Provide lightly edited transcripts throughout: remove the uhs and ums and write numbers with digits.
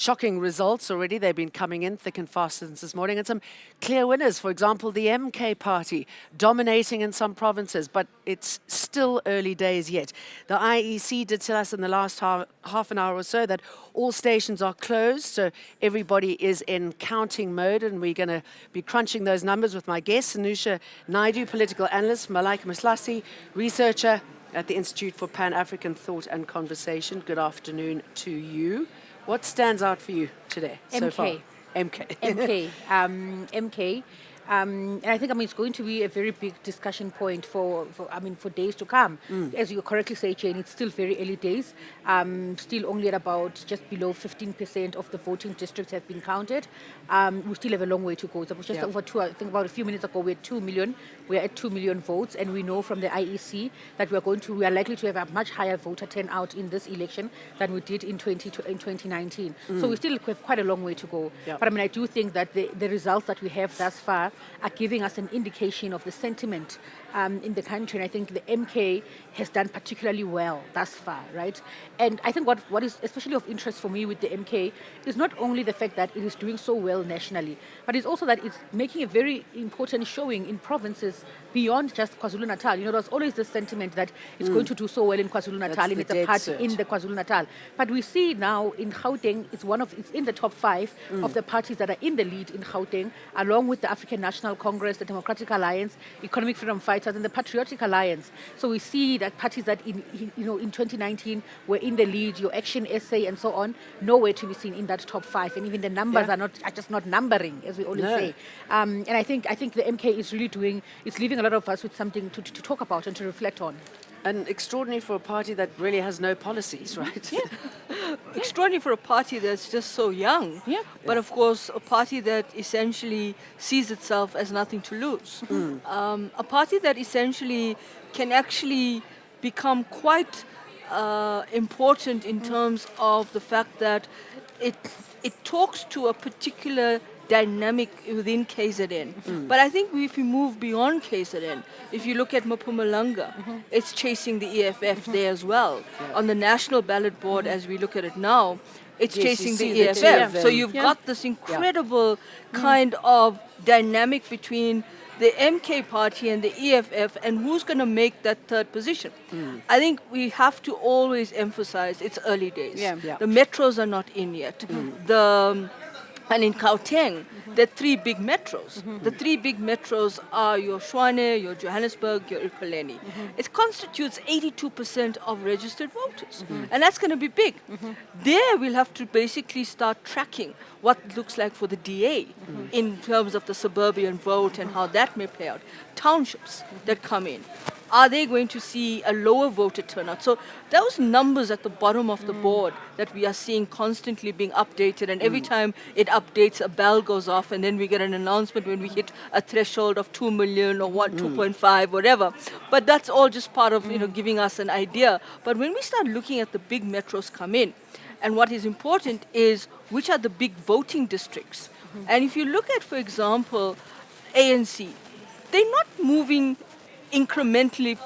shocking results already. They've been coming in thick and fast since this morning, and some clear winners. For example, the MK party dominating in some provinces, but it's still early days yet. The IEC did tell us in the last half an hour or so that all stations are closed, so everybody is in counting mode, and we're going to be crunching those numbers with my guest, Sanusha Naidu, political analyst, Malaika Mahlatsi, researcher at the Institute for Pan-African Thought and Conversation. Good afternoon to you. What stands out for you today so far? MK. MK. And I think it's going to be a very big discussion point for days to come. As you correctly say, Jane, it's still very early days. Still only at about just below 15% of the voting districts have been counted. We still have a long way to go. So just over two. I think about a few minutes ago we had 2 million. We are at 2 million votes, and we know from the IEC that we are likely to have a much higher voter turnout in this election than we did in 2019. So we still have quite a long way to go. But I do think that the results that we have thus far are giving us an indication of the sentiment in the country. And I think the MK has done particularly well thus far, right? And I think what is especially of interest for me with the MK is not only the fact that it is doing so well nationally, but it's also that it's making a very important showing in provinces beyond just KwaZulu-Natal. There's always this sentiment that it's going to do so well in KwaZulu-Natal, and it's a party in the KwaZulu-Natal. But we see now in Gauteng, it's in the top 5 of the parties that are in the lead in Gauteng, along with the African National Congress, the Democratic Alliance, Economic Freedom Fighters, and the Patriotic Alliance. So we see that parties that in 2019 were in the lead, your Action SA and so on, nowhere to be seen in that top 5, and even the numbers are just not numbering, as we always say. And I think the MK is really leaving a lot of us with something to talk about and to reflect on. And extraordinary for a party that really has no policies, right? Extraordinary for a party that's just so young. But of course, a party that essentially sees itself as nothing to lose. A party that essentially can actually become quite important in terms of the fact that it talks to a particular dynamic within KZN. But I think if you move beyond KZN, if you look at Mpumalanga, it's chasing the EFF there as well. On the national ballot board, as we look at it now, it's chasing the EFF. So you've got this incredible kind of dynamic between the MK party and the EFF, and who's going to make that third position. I think we have to always emphasize it's early days. The metros are not in yet. And in Gauteng, there are 3 big metros. The 3 big metros are your Tshwane, your Johannesburg, your Ekurhuleni. It constitutes 82% of registered voters. And that's going to be big. There we'll have to basically start tracking what it looks like for the DA in terms of the suburban vote and how that may play out. Townships that come in. Are they going to see a lower voter turnout? So those numbers at the bottom of the board that we are seeing constantly being updated, and every time it updates, a bell goes off, and then we get an announcement when we hit a threshold of 2 million or 2.5, whatever. But that's all just part of giving us an idea. But when we start looking at the big metros come in, and what is important is which are the big voting districts. And if you look at, for example, ANC, they're not moving incrementally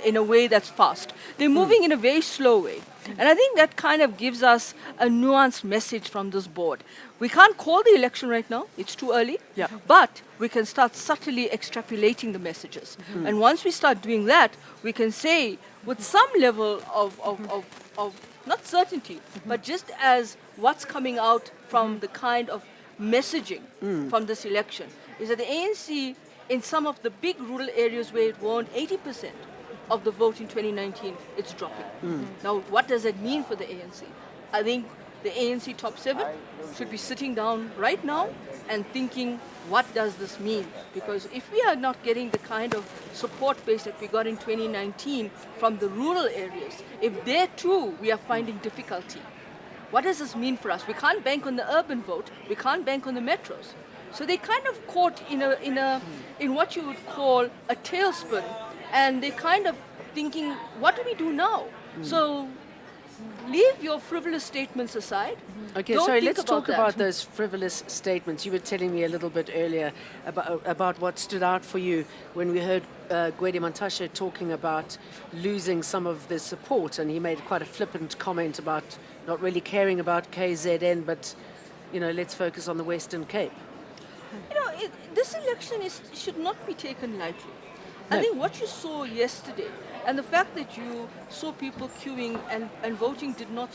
in a way that's fast. They're moving in a very slow way. And I think that kind of gives us a nuanced message from this board. We can't call the election right now. It's too early. But we can start subtly extrapolating the messages. And once we start doing that, we can say with some level of not certainty, but just as what's coming out from the kind of messaging from this election is that the ANC, in some of the big rural areas where it won 80% of the vote in 2019, it's dropping. Now, what does that mean for the ANC? I think the ANC top 7 should be sitting down right now and thinking, what does this mean? Because if we are not getting the kind of support base that we got in 2019 from the rural areas, if there too we are finding difficulty, what does this mean for us? We can't bank on the urban vote. We can't bank on the metros. So they kind of caught in what you would call a tailspin, and they kind of thinking, what do we do now? So leave your frivolous statements aside. Okay, Don't sorry, think let's talk that. about those frivolous statements. You were telling me a little bit earlier about what stood out for you when we heard Gwede Mantashe talking about losing some of the support, and he made quite a flippant comment about not really caring about KZN, but, let's focus on the Western Cape. This election should not be taken lightly. I No. think what you saw yesterday, and the fact that you saw people queuing and voting did not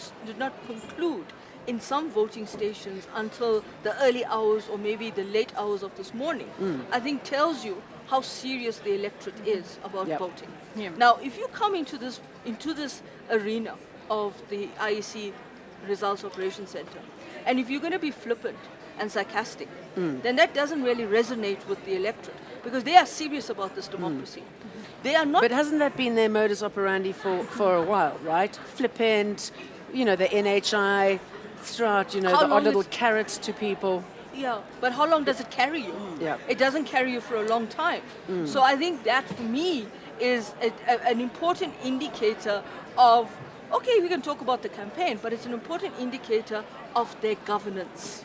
conclude in some voting stations until the early hours or maybe the late hours of this morning, I think tells you how serious the electorate is about Yep. voting. Yeah. Now, if you come into this arena of the IEC Results Operations Center, and if you're going to be flippant and sarcastic, then that doesn't really resonate with the electorate because they are serious about this democracy. They are not. But hasn't that been their modus operandi for a while, right? Flippant, the NHI, throughout, How the long odd little is- carrots to people. Yeah, but how long does it carry you? Yeah. It doesn't carry you for a long time. So I think that for me is an important indicator of, okay, we can talk about the campaign, but it's an important indicator of their governance.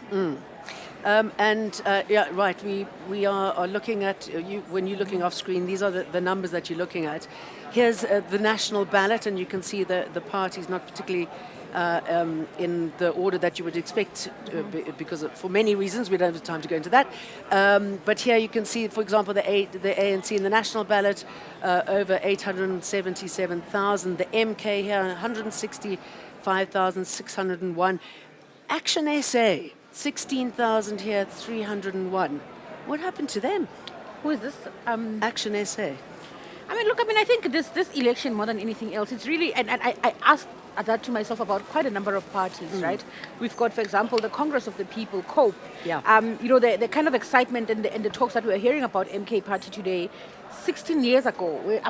Yeah, right. We are looking at you when you're looking off screen. These are the numbers that you're looking at. Here's the national ballot, and you can see the parties not particularly in the order that you would expect, because for many reasons we don't have time to go into that. But here you can see, for example, the ANC in the national ballot over 877,000. The MK here 165,601. Action SA 16,000 here, 301. What happened to them? Who is this? Action SA. I think this election, more than anything else, it's really, and I asked that to myself about quite a number of parties, right? We've got, for example, the Congress of the People, COPE. Yeah. The kind of excitement and the talks that we're hearing about MK Party today, 15 years ago, in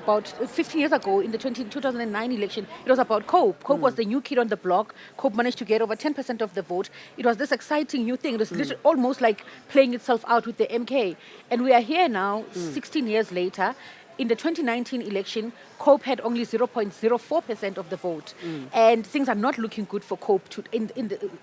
the 2009 election, it was about COPE. COPE was the new kid on the block. COPE managed to get over 10% of the vote. It was this exciting new thing. It was literally almost like playing itself out with the MK. And we are here now, 16 years later. In the 2019 election, COPE had only 0.04% of the vote, and things are not looking good for COPE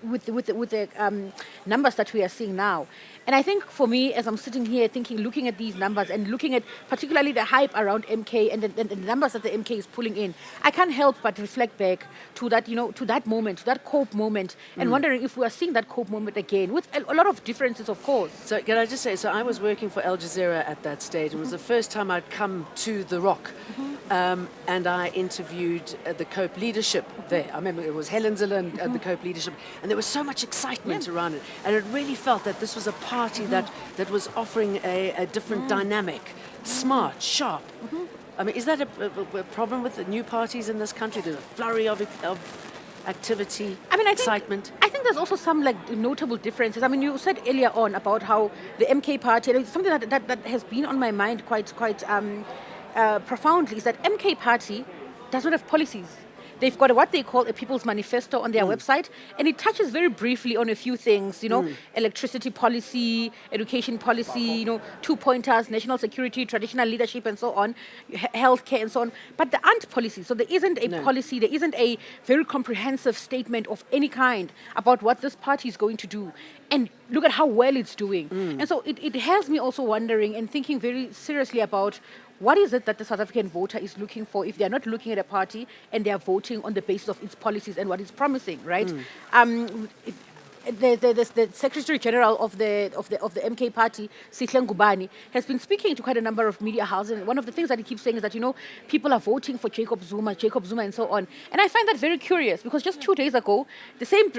with the numbers that we are seeing now. And I think for me, as I'm sitting here looking at these numbers and looking at particularly the hype around MK and the numbers that the MK is pulling in, I can't help but reflect back to that, to that moment, to that COPE moment, and wondering if we are seeing that COPE moment again, with a lot of differences, of course. So can I just say, I was working for Al Jazeera at that stage. It was the first time I'd come to the Rock, and I interviewed the COPE leadership there. I remember it was Helen Ziller and the COPE leadership, and there was so much excitement around it, and it really felt that this was a party that was offering a different dynamic, smart, sharp. Is that a problem with the new parties in this country? There's a flurry of activity, excitement. I think there's also some notable differences. You said earlier on about how the MK party, and it's something that has been on my mind quite profoundly, is that MK party does not have policies. They've got what they call a People's Manifesto on their website, and it touches very briefly on a few things, electricity policy, education policy, 2 pointers, national security, traditional leadership, and so on, healthcare, and so on. But there aren't policies. So there isn't a policy, there isn't a very comprehensive statement of any kind about what this party is going to do. And look at how well it's doing. And so it has me also wondering and thinking very seriously about what is it that the South African voter is looking for if they're not looking at a party and they're voting on the basis of its policies and what it's promising, right? The Secretary General of the MK Party, Sihle Ngubane, has been speaking to quite a number of media houses. And one of the things that he keeps saying is that, people are voting for Jacob Zuma, and so on. And I find that very curious because just 2 days ago, the same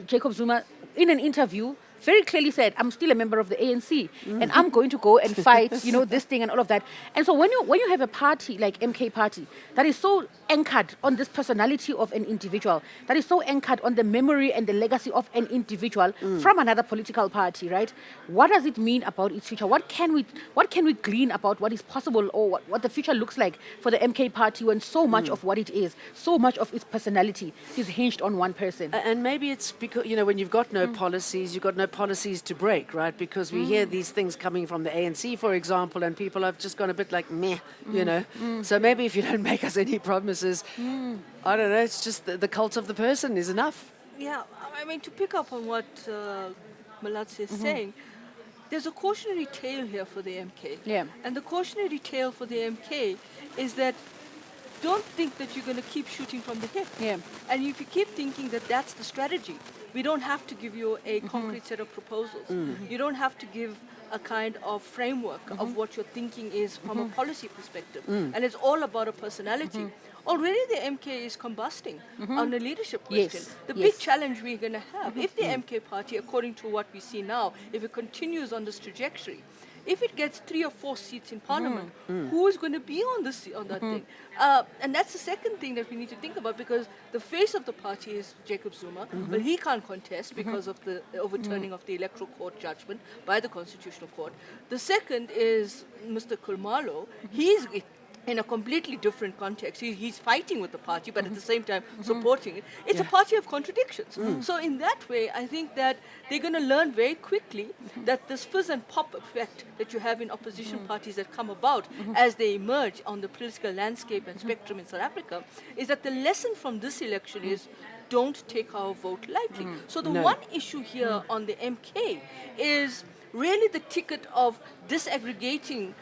Jacob Zuma, in an interview, very clearly said, I'm still a member of the ANC and I'm going to go and fight, this thing and all of that. And so when you have a party like MK Party that is so anchored on this personality of an individual, that is so anchored on the memory and the legacy of an individual from another political party, right? What does it mean about its future? What can we glean about what is possible or what the future looks like for the MK Party when so much of what it is, so much of its personality is hinged on one person? And maybe it's because, when you've got no policies, you've got no policies to break, right? Because we hear these things coming from the ANC, for example, and people have just gone a bit like meh, you know. So maybe if you don't make us any promises, I don't know. It's just the cult of the person is enough. Yeah, I mean, to pick up on what Mahlatsi is saying, there's a cautionary tale here for the MK. Yeah. And the cautionary tale for the MK is that don't think that you're going to keep shooting from the hip. Yeah. And if you keep thinking that that's the strategy, we don't have to give you a concrete set of proposals. You don't have to give a kind of framework of what your thinking is from a policy perspective. And it's all about a personality. Already the MK is combusting on the leadership question. Yes, The yes. big challenge we're going to have, if the MK party, according to what we see now, if it continues on this trajectory, if it gets 3 or 4 seats in parliament, who is going to be on that thing? And that's the second thing that we need to think about, because the face of the party is Jacob Zuma, but he can't contest because of the overturning of the electoral court judgment by the constitutional court. The second is Mr. Khumalo. He's in a completely different context. He's fighting with the party, but at the same time supporting it. It's a party of contradictions. So in that way, I think that they're going to learn very quickly that this fizz and pop effect that you have in opposition parties that come about as they emerge on the political landscape and spectrum in South Africa, is that the lesson from this election is don't take our vote lightly. So the one issue here on the MK is really the ticket of disaggregating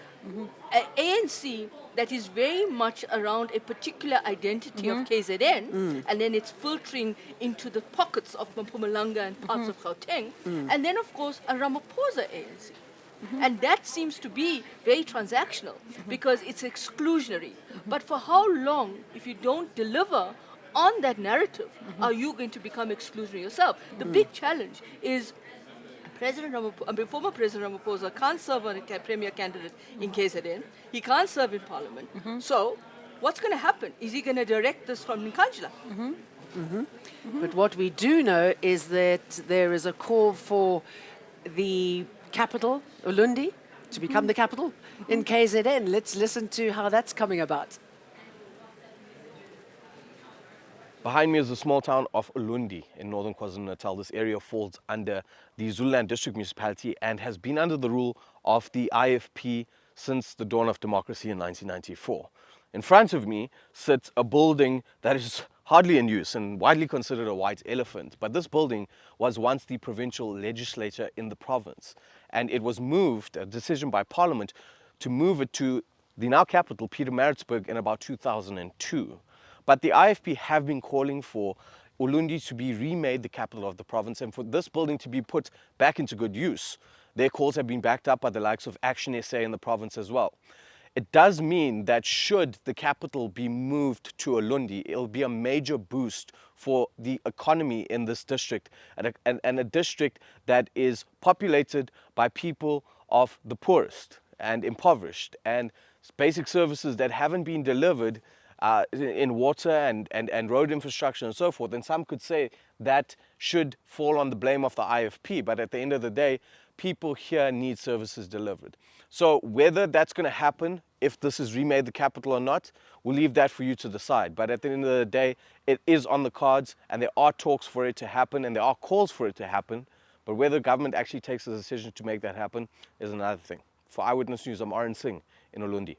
ANC that is very much around a particular identity of KZN, and then it's filtering into the pockets of Mpumalanga and parts of Gauteng, and then of course a Ramaphosa ANC. And that seems to be very transactional because it's exclusionary. But for how long, if you don't deliver on that narrative, are you going to become exclusionary yourself? The big challenge is former President Ramaphosa can't serve as a premier candidate in KZN. He can't serve in parliament. So what's going to happen? Is he going to direct this from Nkandla? But what we do know is that there is a call for the capital, Ulundi, to become the capital in KZN. Let's listen to how that's coming about. Behind me is the small town of Ulundi in northern KwaZulu-Natal. This area falls under the Zululand District Municipality and has been under the rule of the IFP since the dawn of democracy in 1994. In front of me sits a building that is hardly in use and widely considered a white elephant. But this building was once the provincial legislature in the province. And it was moved, a decision by Parliament, to move it to the now capital, Pietermaritzburg, in about 2002. But the IFP have been calling for Ulundi to be remade the capital of the province and for this building to be put back into good use. Their calls have been backed up by the likes of Action SA in the province as well. It does mean that should the capital be moved to Ulundi, it'll be a major boost for the economy in this district and a district that is populated by people of the poorest and impoverished and basic services that haven't been delivered in water and road infrastructure and so forth. And some could say that should fall on the blame of the IFP, but at the end of the day, people here need services delivered. So whether that's going to happen, if this is remade the capital or not, we'll leave that for you to decide. But at the end of the day, it is on the cards and there are talks for it to happen and there are calls for it to happen. But whether government actually takes the decision to make that happen is another thing. For Eyewitness News, I'm Arun Singh in Ulundi.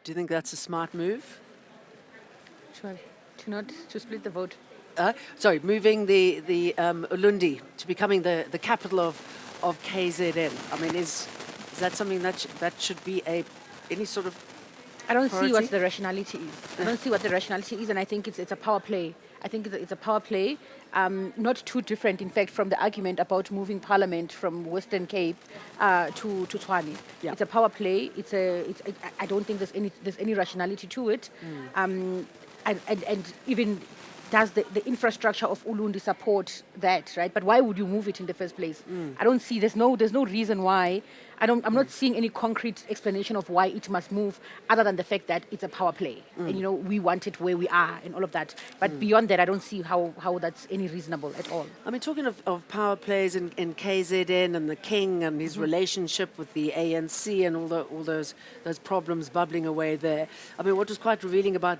Do you think that's a smart move? Sure. To split the vote. Moving the Ulundi to becoming the capital of KZN. I mean, is that something that should be any sort of I don't see priority? what the rationality is. I don't see what the rationality is, and I think it's a power play. I think it's a power play, not too different, in fact, from the argument about moving Parliament from Western Cape to Tshwane. Yeah. It's a power play. I don't think there's any rationality to it, and even does the infrastructure of Ulundi support that, right? But why would you move it in the first place? I don't see, there's no reason why. I'm not seeing any concrete explanation of why it must move other than the fact that it's a power play. And, we want it where we are and all of that. But beyond that, I don't see how that's any reasonable at all. I mean, talking of power plays in KZN and the king and his relationship with the ANC and all those problems bubbling away there. I mean, what was quite revealing about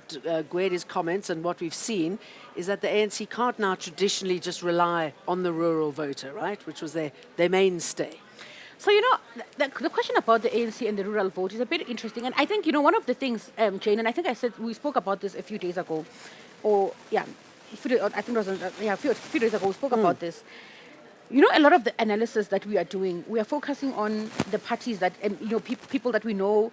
Gwede's comments and what we've seen is that the ANC can't now traditionally just rely on the rural voter, right, which was their mainstay. So, the question about the ANC and the rural vote is a bit interesting. And I think, one of the things, Jane, and I think we spoke about this a few days ago, a few days ago we spoke about this. A lot of the analysis that we are doing, we are focusing on the parties that, and, people that we know,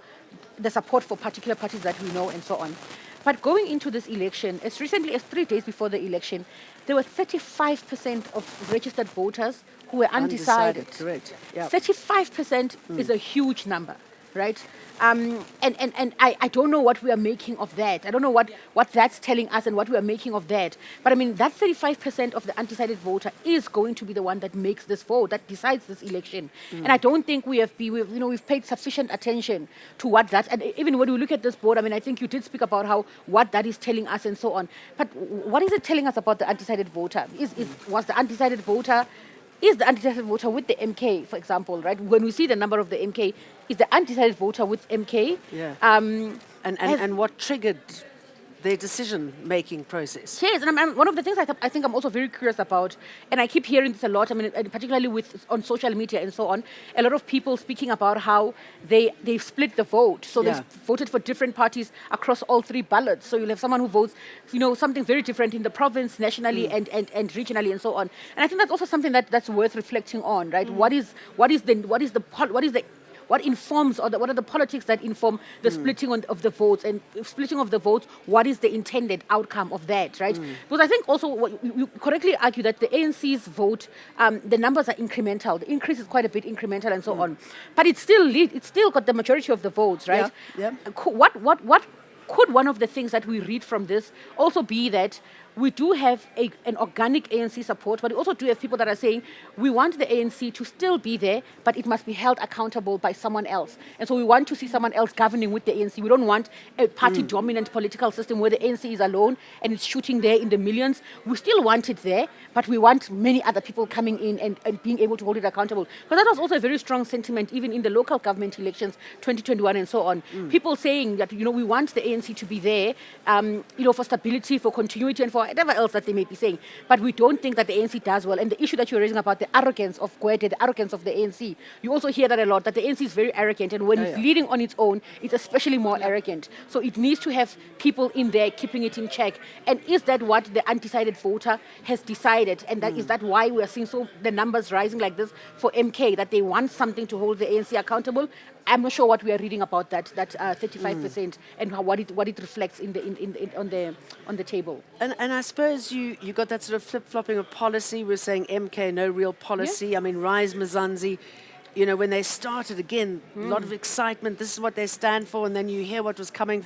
the support for particular parties that we know, and so on. But going into this election, as recently as 3 days before the election, there were 35% of registered voters who were undecided. Correct. Yep. 35% is a huge number, right? And I don't know what we are making of that. I don't know what that's telling us and what we are making of that. But I mean, that 35% of the undecided voter is going to be the one that makes this vote, that decides this election. And I don't think we've paid sufficient attention to what that, and even when we look at this board, I mean, I think you did speak about what that is telling us and so on. But what is it telling us about the undecided voter? Was the undecided voter with the MK, for example, right? When we see the number of the MK, is the undecided voter with MK? Yeah. And what triggered their decision-making process? Yes, and one of the things I think I'm also very curious about, and I keep hearing this a lot, I mean, particularly on social media and so on, a lot of people speaking about how they've split the vote. So they've voted for different parties across all three ballots. So you'll have someone who votes, something very different in the province, nationally, and regionally, and so on. And I think that's also something that's worth reflecting on, right? What informs, or what are the politics that inform the splitting of the votes, and splitting of the votes, what is the intended outcome of that, right? Because I think also you correctly argue that the ANC's vote, the numbers are incremental. The increase is quite a bit incremental and so on. But it's still got the majority of the votes, right? Yeah. What could one of the things that we read from this also be that we do have an organic ANC support, but we also do have people that are saying we want the ANC to still be there, but it must be held accountable by someone else. And so we want to see someone else governing with the ANC. We don't want a party-dominant political system where the ANC is alone and it's shooting there in the millions. We still want it there, but we want many other people coming in and being able to hold it accountable. Because that was also a very strong sentiment, even in the local government elections, 2021 and so on. People saying that, we want the ANC to be there, for stability, for continuity, and for whatever else that they may be saying. But we don't think that the ANC does well. And the issue that you're raising about the arrogance of Gwede, the arrogance of the ANC, you also hear that a lot, that the ANC is very arrogant. And when it's leading on its own, it's especially more arrogant. So it needs to have people in there keeping it in check. And is that what the undecided voter has decided? And is that why we are seeing the numbers rising like this for MK, that they want something to hold the ANC accountable? I'm not sure what we are reading about that 35% and what it reflects on the table. And I suppose you got that sort of flip-flopping of policy. We're saying MK, no real policy. I mean, Rise Mzansi, when they started, again, a lot of excitement. This is what they stand for. And then you hear what was coming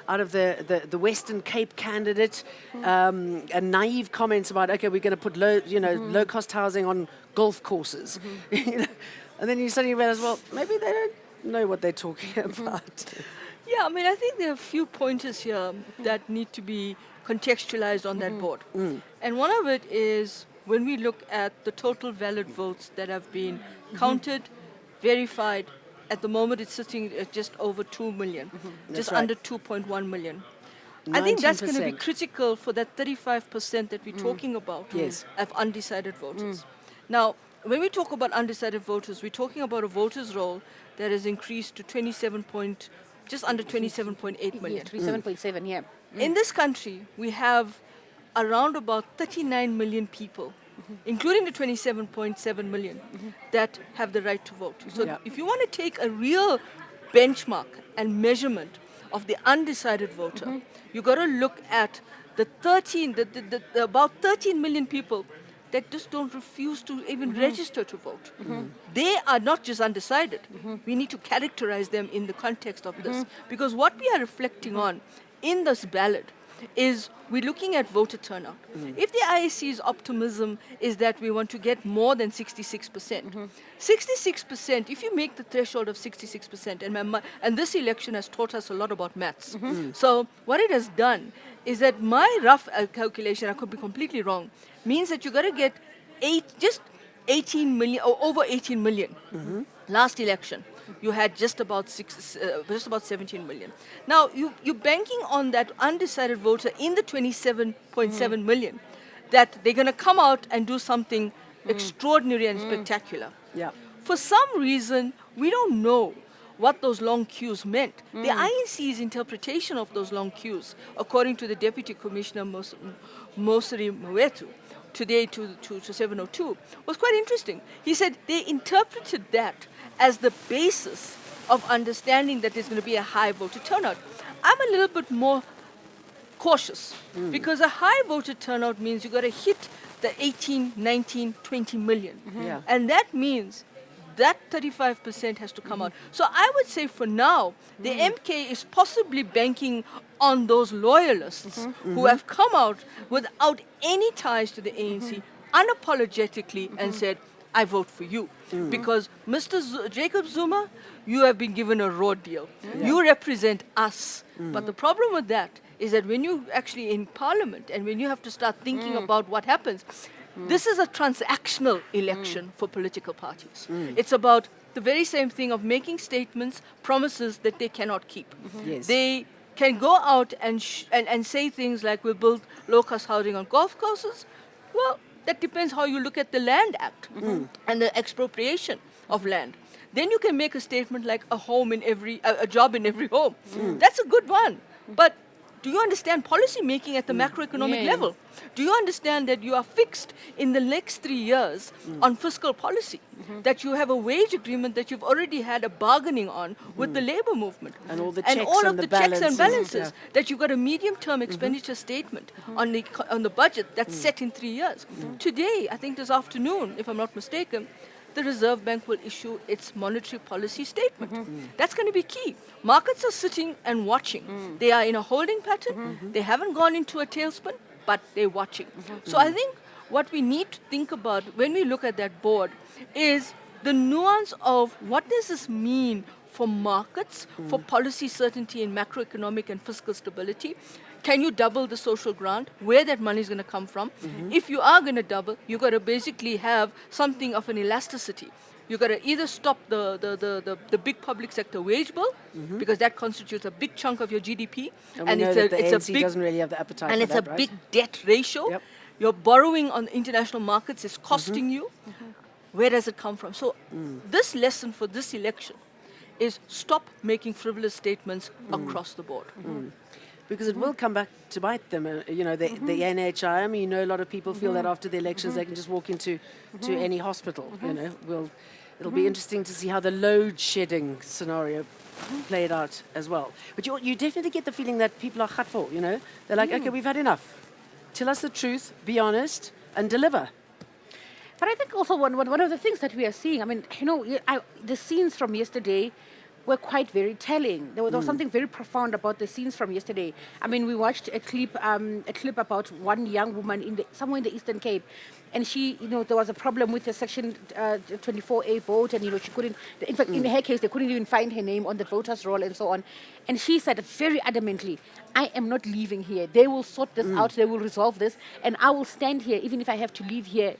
out of the Western Cape candidate, and naive comments about, okay, we're going to put low-cost housing on golf courses. And then you suddenly realize, well, maybe they don't know what they're talking about. Yeah, I mean, I think there are a few pointers here that need to be contextualized on that board. And one of it is when we look at the total valid votes that have been counted, verified, at the moment it's sitting at just over 2 million, just under 2.1 million. 19%. I think that's going to be critical for that 35% that we're talking about of undecided voters. Now, when we talk about undecided voters, we're talking about a voters' roll that has increased to just under 27.8 million. 27.7, yeah. In this country, we have around about 39 million people, including the 27.7 million, that have the right to vote. So if you want to take a real benchmark and measurement of the undecided voter, you've got to look at the about 13 million people that just don't refuse to even register to vote. They are not just undecided. We need to characterize them in the context of this. Because what we are reflecting on in this ballot is we're looking at voter turnout. If the IEC's optimism is that we want to get more than 66%, 66%, if you make the threshold of 66%, and this election has taught us a lot about maths. So what it has done is that my rough calculation, I could be completely wrong, means that you got to get 18 million or over 18 million. Last election, you had just about 17 million. Now you're banking on that undecided voter in the 27.7 million, that they're going to come out and do something extraordinary and spectacular. Yeah. For some reason, we don't know what those long queues meant. The IEC's interpretation of those long queues, according to the Deputy Commissioner Mosiri Mwetu, today to 702, was quite interesting. He said they interpreted that as the basis of understanding that there's going to be a high voter turnout. I'm a little bit more cautious because a high voter turnout means you've got to hit the 18, 19, 20 million. Yeah. And that means that 35% has to come out. So I would say for now, the MK is possibly banking on those loyalists who have come out without any ties to the ANC, unapologetically, and said, I vote for you. Because Mr. Jacob Zuma, you have been given a raw deal. You represent us. But the problem with that is that when you're actually in parliament and when you have to start thinking about what happens, this is a transactional election for political parties. It's about the very same thing of making statements, promises that they cannot keep. Yes. They can go out and say things like, we'll build low-cost housing on golf courses. Well, that depends how you look at the Land Act and the expropriation of land. Then you can make a statement like a job in every home. That's a good one. But do you understand policy making at the macroeconomic level? Do you understand that you are fixed in the next 3 years on fiscal policy? That you have a wage agreement that you've already had a bargaining on with the labor movement. And all the and checks all and of the the checks and balances, balances. That you've got a medium-term expenditure statement on the budget that's set in 3 years. Today, I think this afternoon, if I'm not mistaken, the Reserve Bank will issue its monetary policy statement. That's going to be key. Markets are sitting and watching. They are in a holding pattern. They haven't gone into a tailspin, but they're watching. So I think what we need to think about when we look at that board is the nuance of what does this mean for markets, for policy certainty in macroeconomic and fiscal stability. Can you double the social grant? Where that money is going to come from? If you are going to double, you've got to basically have something of an elasticity. You've got to either stop the big public sector wage bill, because that constitutes a big chunk of your GDP. And we know that the ANC doesn't really have the appetite for that, and it's a right? big debt ratio. Yep. Your borrowing on international markets is costing you. Where does it come from? So this lesson for this election is stop making frivolous statements across the board. Because it will come back to bite them. You know, the NHI, I mean, you know, a lot of people feel that after the elections they can just walk into any hospital. You know, it'll be interesting to see how the load shedding scenario played out as well. But you definitely get the feeling that people are khatful, you know. They're like, okay, we've had enough. Tell us the truth, be honest, and deliver. But I think also one of the things that we are seeing, I mean, you know, the scenes from yesterday were quite very telling. There was something very profound about the scenes from yesterday. I mean, we watched a clip about one young woman somewhere in the Eastern Cape, and she, you know, there was a problem with the Section 24A vote, and you know, she couldn't. In fact, in her case, they couldn't even find her name on the voters' roll and so on. And she said very adamantly, "I am not leaving here. They will sort this out. They will resolve this, and I will stand here even if I have to leave here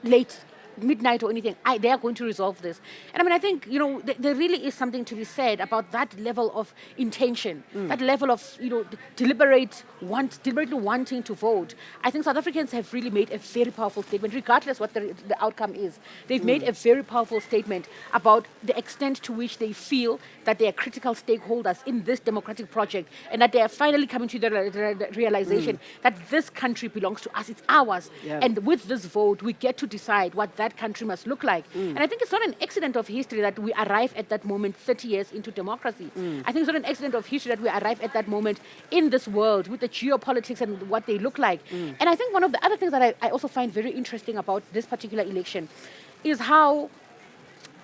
late." Midnight or anything, they are going to resolve this. And I mean, I think, you know, there really is something to be said about that level of intention, that level of, you know, deliberately wanting to vote. I think South Africans have really made a very powerful statement, regardless what the outcome is. They've made a very powerful statement about the extent to which they feel that they are critical stakeholders in this democratic project, and that they are finally coming to the realization that this country belongs to us, it's ours. Yeah. And with this vote, we get to decide what that country must look like. And I think it's not an accident of history that we arrive at that moment 30 years into democracy. I think it's not an accident of history that we arrive at that moment in this world with the geopolitics and what they look like. And I think one of the other things that I also find very interesting about this particular election is how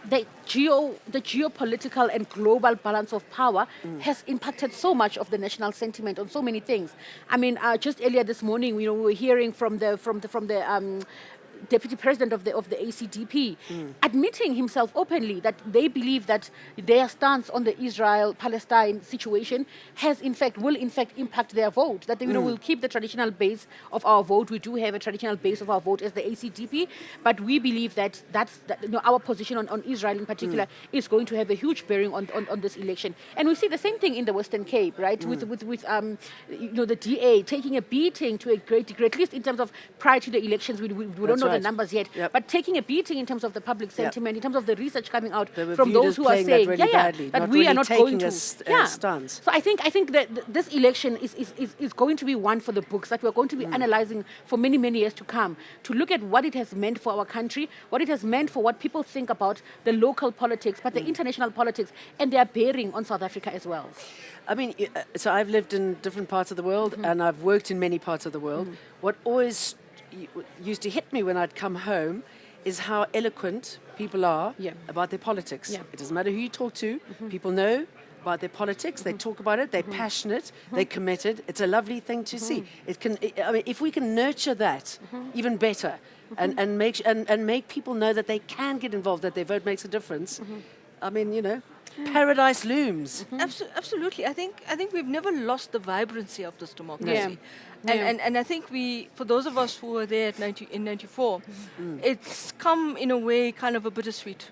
the geopolitical and global balance of power has impacted so much of the national sentiment on so many things. I mean, just earlier this morning, we were hearing from the deputy president of the ACDP, admitting himself openly that they believe that their stance on the Israel-Palestine situation will in fact impact their vote. That they will keep the traditional base of our vote. We do have a traditional base of our vote as the ACDP, but we believe that our position on Israel in particular is going to have a huge bearing on this election. And we see the same thing in the Western Cape, right? With the DA taking a beating to a great degree, at least in terms of prior to the elections. We don't know the numbers yet, but taking a beating in terms of the public sentiment, in terms of the research coming out from those who are saying that we are not going to stance. So I think that this election is going to be one for the books that we're going to be analyzing for many, many years to come, to look at what it has meant for our country, what it has meant for what people think about the local politics, but the international politics and their bearing on South Africa as well. I mean, so I've lived in different parts of the world and I've worked in many parts of the world. What always used to hit me when I'd come home is how eloquent people are about their politics. Yeah. It doesn't matter who you talk to, people know about their politics, they talk about it, they're passionate, they're committed. It's a lovely thing to see. I mean, if we can nurture that even better and make people know that they can get involved, that their vote makes a difference, I mean, paradise looms. Absolutely. I think we've never lost the vibrancy of this democracy. And I think for those of us who were there in 94, it's come in a way kind of a bittersweet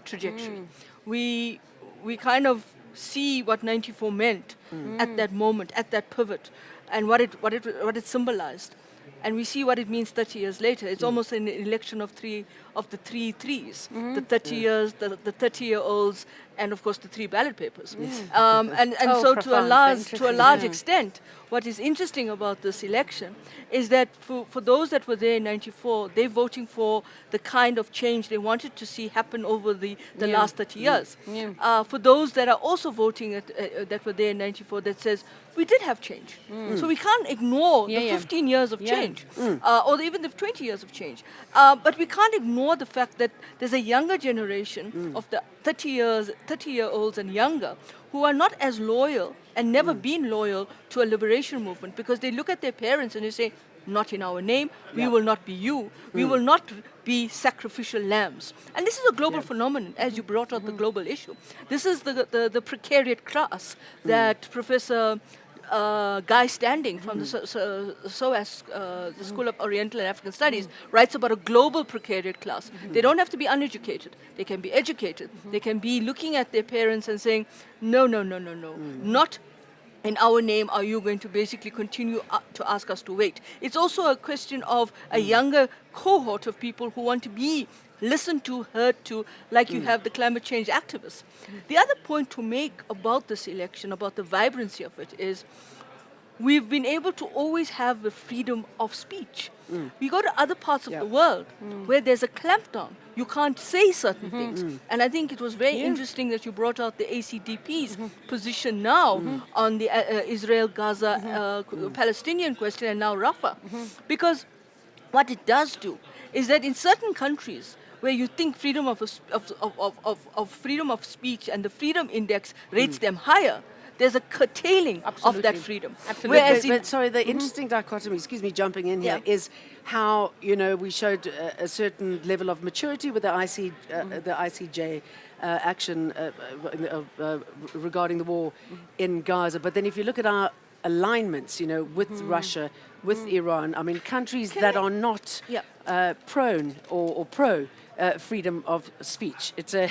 trajectory. We kind of see what 94 meant at that moment, at that pivot, and what it symbolized. And we see what it means 30 years later. It's almost an election of the three threes: the 30 years, the 30-year-olds, and of course the 3 ballot papers. And so to a large extent, what is interesting about this election is that for those that were there in 94, they're voting for the kind of change they wanted to see happen over the last 30 years. For those that are also voting that were there in 94, that says we did have change. So we can't ignore the 15 years of change, or even the 20 years of change. But we can't ignore the fact that there's a younger generation of the 30-year-olds and younger who are not as loyal and never been loyal to a liberation movement, because they look at their parents and they say, not in our name, we will not be you, we will not be sacrificial lambs. And this is a global phenomenon, as you brought out the global issue. This is the precariat class that Professor Guy Standing from the SOAS, the School of Oriental and African Studies, writes about a global precariat class. They don't have to be uneducated. They can be educated. They can be looking at their parents and saying, no, not in our name are you going to basically continue to ask us to wait. It's also a question of a younger cohort of people who want to be listened to, heard to, like you have the climate change activists. The other point to make about this election, about the vibrancy of it, is we've been able to always have the freedom of speech. We go to other parts of the world where there's a clampdown. You can't say certain things. And I think it was very interesting that you brought out the ACDP's position now on the Israel-Gaza Palestinian question and now Rafah. Because what it does do is that in certain countries where you think freedom of freedom of speech and the freedom index rates them higher, there's a curtailing of that freedom. Absolutely. Whereas sorry, the interesting dichotomy, excuse me jumping in here, is how, we showed a certain level of maturity with the ICJ action regarding the war in Gaza. But then if you look at our alignments, with Russia, with Iran, I mean, countries that are not prone or pro freedom of speech. It's an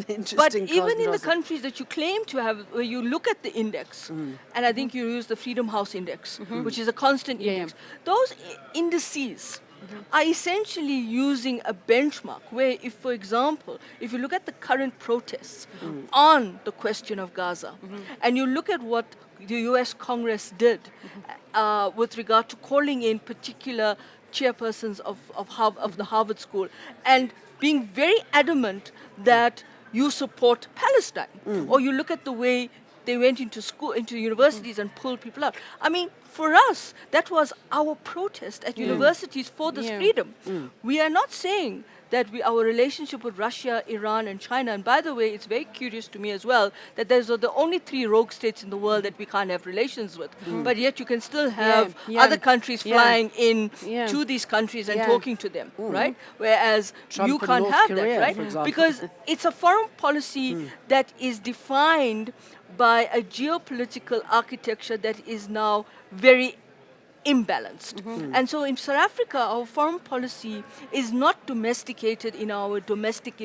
interesting. But even in the countries that you claim to have, where you look at the index, and I think you use the Freedom House Index, which is a constant index, those indices are essentially using a benchmark where, if, for example, if you look at the current protests on the question of Gaza, and you look at what the US Congress did with regard to calling in particular chairpersons of the Harvard School and being very adamant that you support Palestine, or you look at the way they went into universities and pulled people out. I mean, for us, that was our protest at universities for this freedom. We are not saying that our relationship with Russia, Iran, and China, and by the way, it's very curious to me as well that there's the only 3 rogue states in the world that we can't have relations with, but yet you can still have other countries flying in to these countries and talking to them, right? Whereas Trump you and can't North have Korea, that, for right? example. Because it's a foreign policy that is defined by a geopolitical architecture that is now very imbalanced. And so in South Africa, our foreign policy is not domesticated in our domestic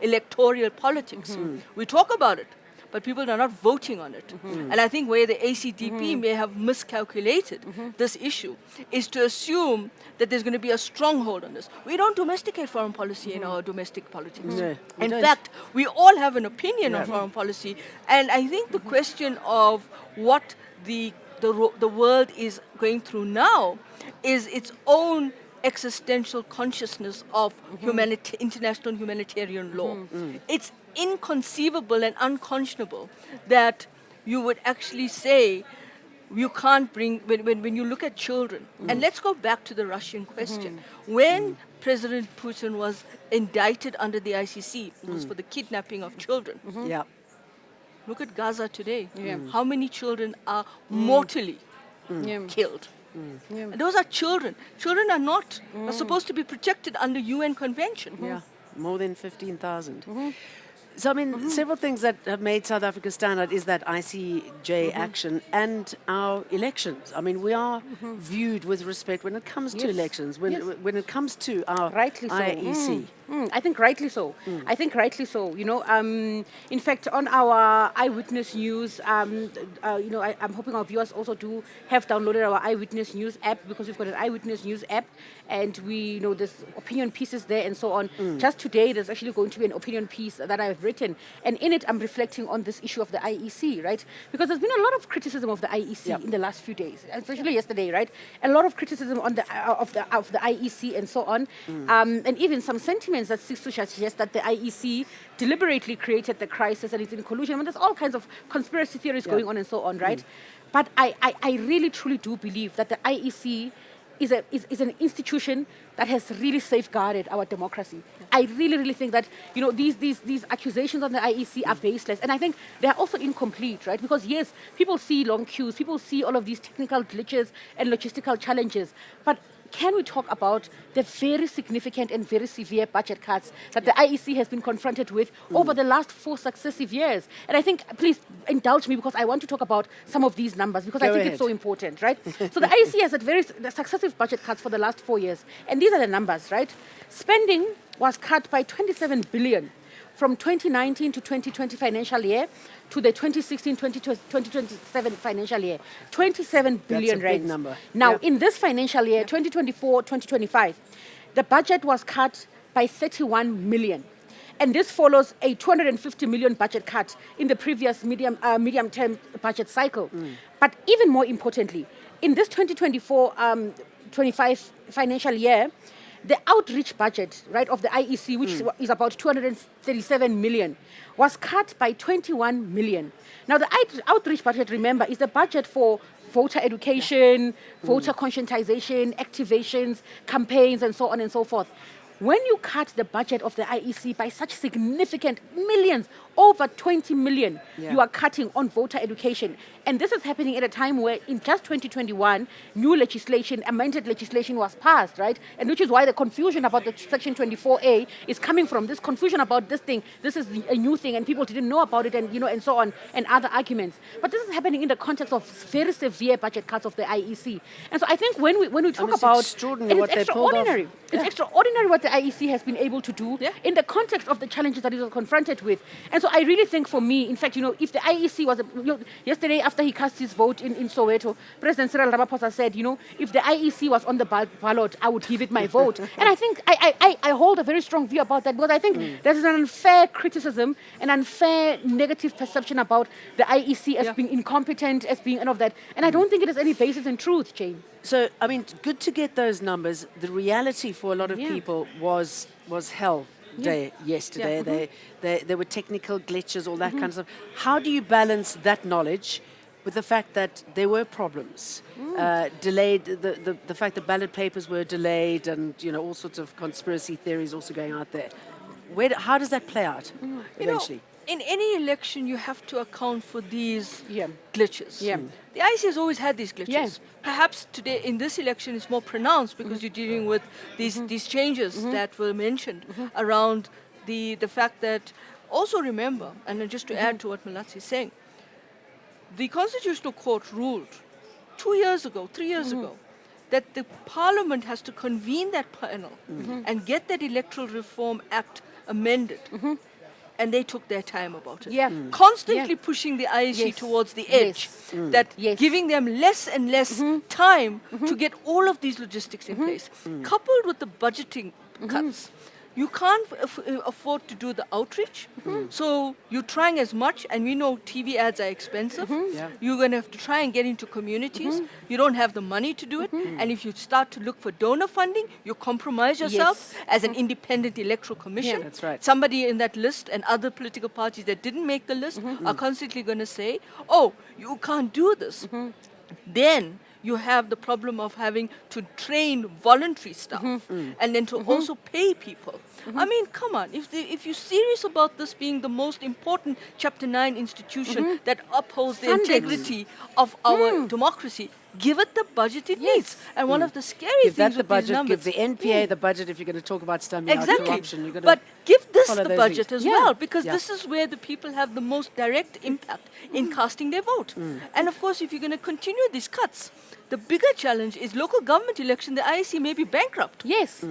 electoral politics. We talk about it, but people are not voting on it. And I think where the ACDP may have miscalculated this issue is to assume that there's going to be a stronghold on this. We don't domesticate foreign policy in our domestic politics. No, we In don't. fact, we all have an opinion on foreign policy, and I think the question of what the world is going through now is its own existential consciousness of international humanitarian law. It's inconceivable and unconscionable that you would actually say you can't bring, when you look at children, and let's go back to the Russian question. When President Putin was indicted under the ICC, it was for the kidnapping of children. Yeah. Look at Gaza today. How many children are mortally killed? And those are children. Children are not are supposed to be protected under UN convention. Yeah, more than 15,000. So, I mean, several things that have made South Africa stand out is that ICJ action and our elections. I mean, we are viewed with respect when it comes to elections, when it comes to our Rightly so. IEC. I think rightly so. I think rightly so. You know, in fact, on our Eyewitness News, you know, I'm hoping our viewers also do have downloaded our Eyewitness News app, because we've got an Eyewitness News app, and we, you know, there's opinion pieces there and so on. Just today, there's actually going to be an opinion piece that I've written, and in it, I'm reflecting on this issue of the IEC, right? Because there's been a lot of criticism of the IEC in the last few days, especially yesterday, right? A lot of criticism on the of the IEC and so on, and even some sentiments that seeks to suggest that the IEC deliberately created the crisis and it's in collusion. I mean, there's all kinds of conspiracy theories going on and so on, right? But I really truly do believe that the IEC is an institution that has really safeguarded our democracy. I really think that, you know, these accusations on the IEC are baseless, and I think they are also incomplete, right? Because yes, people see long queues, people see all of these technical glitches and logistical challenges, but can we talk about the very significant and very severe budget cuts that the IEC has been confronted with over the last 4 successive years? And I think, please indulge me, because I want to talk about some of these numbers, because I think it's so important, right? So the IEC has had the successive budget cuts for the last 4 years. And these are the numbers, right? Spending was cut by 27 billion from 2019 to 2020 financial year to the 2016-2027 financial year. 27 billion That's a big rands. number. Now, in this financial year, 2024-2025, the budget was cut by 31 million. And this follows a 250 million budget cut in the previous medium-term budget cycle. But even more importantly, in this 2024-25 financial year, the outreach budget, right, of the IEC, which is about 237 million, was cut by 21 million. Now, the outreach budget, remember, is the budget for voter education, voter conscientization, activations, campaigns, and so on and so forth. When you cut the budget of the IEC by such significant millions, over 20 million, you are cutting on voter education. And this is happening at a time where in just 2021, new legislation, amended legislation was passed, right? And which is why the confusion about the Section 24A is coming from this confusion about this thing. This is a new thing and people didn't know about it, and, you know, and so on, and other arguments. But this is happening in the context of very severe budget cuts of the IEC. And so I think when we talk it's about... extraordinary and what it's they pulled off. extraordinary. It's extraordinary what the IEC has been able to do in the context of the challenges that it was confronted with. And so I really think, for me, in fact, you know, if the IEC was, you know, yesterday after he cast his vote in Soweto, President Cyril Ramaphosa said, you know, if the IEC was on the ballot, I would give it my vote. And I think I hold a very strong view about that, because I think there is an unfair criticism, an unfair negative perception about the IEC as being incompetent, as being all of that. And I don't think it has any basis in truth, Jane. So, I mean, good to get those numbers. The reality for a lot of people was hell day yesterday. There were technical glitches, all that kind of stuff. How do you balance that knowledge with the fact that there were problems, delayed, the fact that ballot papers were delayed and, all sorts of conspiracy theories also going out there. How does that play out eventually? In any election, you have to account for these Yeah. glitches. Yeah. The IEC has always had these glitches. Yeah. Perhaps today, in this election, it's more pronounced because you're dealing with these changes that were mentioned around the fact that, also remember, and then just to add to what Mahlatsi is saying, the Constitutional Court ruled 3 years ago, that the Parliament has to convene that panel and get that Electoral Reform Act amended. And they took their time about it. Yeah. Constantly Yeah. pushing the IEC Yes. towards the edge, Yes. that Yes. giving them less and less time to get all of these logistics in place. Coupled with the budgeting cuts, you can't afford to do the outreach. So you're trying as much, and we know TV ads are expensive. Yeah. You're going to have to try and get into communities. You don't have the money to do it. And if you start to look for donor funding, you compromise yourself as an independent electoral commission. Yeah, that's right. Somebody in that list and other political parties that didn't make the list are constantly going to say, oh, you can't do this. Then you have the problem of having to train voluntary staff and then to also pay people. I mean, come on, if you're serious about this being the most important Chapter 9 institution that upholds the Funded. integrity of our democracy, give it the budget it needs. And one of the scary Give that things the with these budget, numbers... give the NPA the budget if you're going to talk about stemming out Exactly. corruption. You've got to But give this follow the those budget leads. as Yeah. well, because Yeah. this is where the people have the most direct impact in casting their vote. And of course, if you're going to continue these cuts, the bigger challenge is local government election, the IEC may be bankrupt. Yes.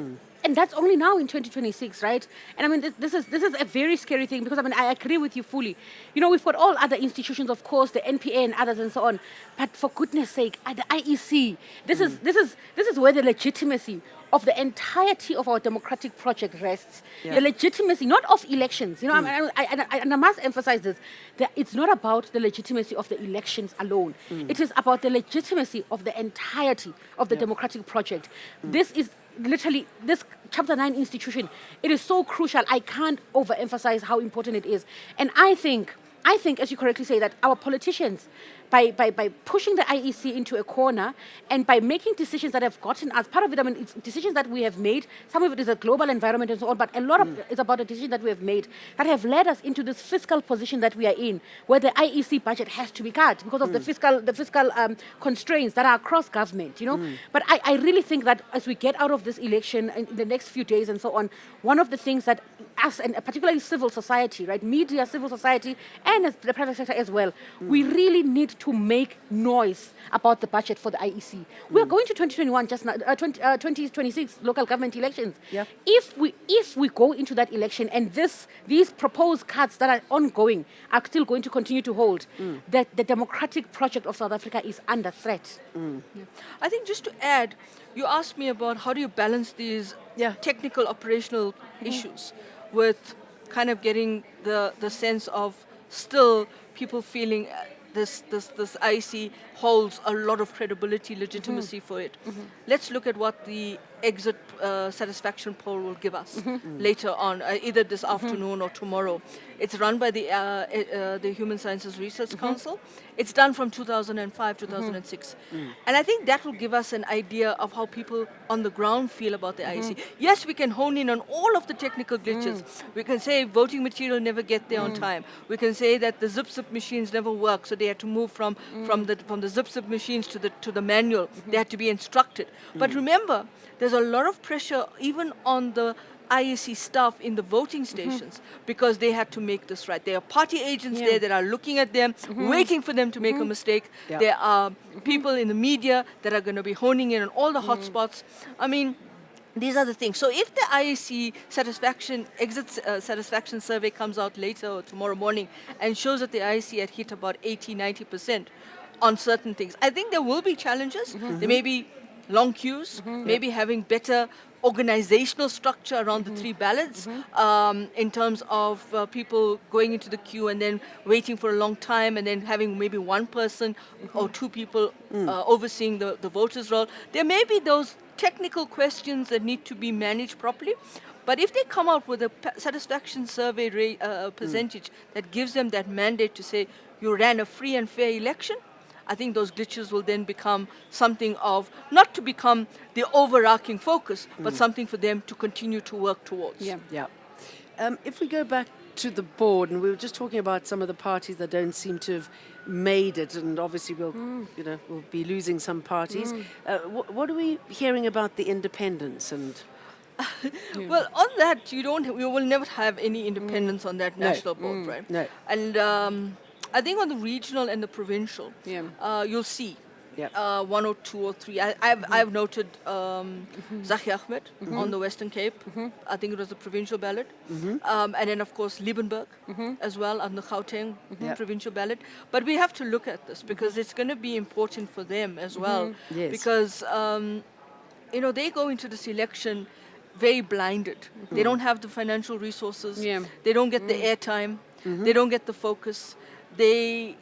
And that's only now in 2026, right? And I mean, this is a very scary thing because I mean, I agree with you fully. We've got all other institutions, of course, the NPA and others and so on. But for goodness sake, at the IEC, this is where the legitimacy of the entirety of our democratic project rests. Yeah. The legitimacy, not of elections. I must emphasize this, that it's not about the legitimacy of the elections alone. It is about the legitimacy of the entirety of the democratic project. This is literally, this Chapter 9 institution, it is so crucial. I can't overemphasize how important it is. And I think, as you correctly say, that our politicians, by pushing the IEC into a corner and by making decisions that have gotten us, part of it, I mean, it's decisions that we have made. Some of it is a global environment and so on, but a lot of it is about a decision that we have made that have led us into this fiscal position that we are in, where the IEC budget has to be cut because of the fiscal constraints that are across government, But I really think that as we get out of this election in the next few days and so on, one of the things that us, and particularly civil society, right, media, civil society, and as the private sector as well, we really need to make noise about the budget for the IEC. We are going to 2021, 2026 local government elections. Yeah. If we go into that election and these proposed cuts that are ongoing are still going to continue to hold, that the democratic project of South Africa is under threat. I think just to add, you asked me about how do you balance these technical operational issues with kind of getting the sense of still people feeling this IEC holds a lot of credibility, legitimacy for it. Let's look at what the exit satisfaction poll will give us later on, either this afternoon or tomorrow. It's run by the Human Sciences Research Council. It's done from 2005, 2006. And I think that will give us an idea of how people on the ground feel about the IEC. Yes, we can hone in on all of the technical glitches. We can say voting material never get there on time. We can say that the zip machines never work, so they had to move from the zip machines to the manual. They had to be instructed. But remember, there's a lot of pressure even on the IEC staff in the voting stations because they had to make this right. There are party agents there that are looking at them, waiting for them to make a mistake. Yeah. There are people in the media that are going to be honing in on all the hotspots. I mean, these are the things. So if the IEC satisfaction survey comes out later or tomorrow morning and shows that the IEC had hit about 80-90% on certain things, I think there will be challenges. There may be long queues, maybe having better organizational structure around the three ballots in terms of people going into the queue and then waiting for a long time and then having maybe one person or two people overseeing the voters' roll. There may be those technical questions that need to be managed properly. But if they come out with a satisfaction survey percentage that gives them that mandate to say you ran a free and fair election, I think those glitches will then become something of, not to become the overarching focus, but something for them to continue to work towards. Yeah. If we go back to the board, and we were just talking about some of the parties that don't seem to have made it, and obviously we'll be losing some parties. What are we hearing about the independents and? Well, on that, you will never have any independence on that national board, right? No. And I think on the regional and the provincial, you'll see one or two or three. I've noted Zaki Ahmed on the Western Cape. I think it was the provincial ballot. And then, of course, Liebenberg as well on the Gauteng provincial ballot. But we have to look at this because it's going to be important for them as well. Yes. Because, they go into this election very blinded. They don't have the financial resources. They don't get the airtime. They don't get the focus. They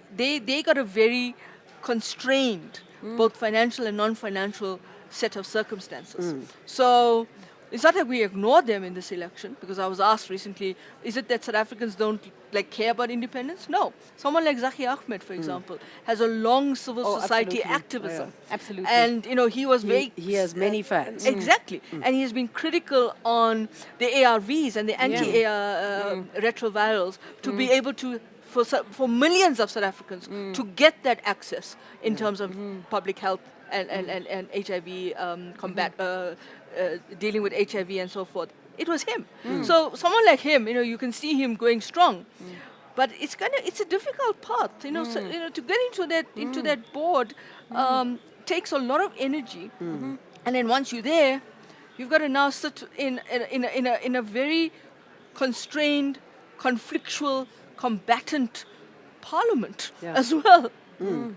got a very constrained, both financial and non-financial set of circumstances. So it's not that we ignore them in this election, because I was asked recently, is it that South Africans don't care about independence? No. Someone like Zaki Ahmed, for example, has a long civil society activism. Absolutely. And, he was He has many fans. Exactly. And he has been critical on the ARVs and the anti-retrovirals to be able to, for millions of South Africans, to get that access in terms of public health and HIV combat, dealing with HIV and so forth. It was him. So someone like him, you can see him going strong. But it's a difficult path, so, to get into that board takes a lot of energy. And then once you're there, you've got to now sit in a very constrained, conflictual, combatant parliament as well. And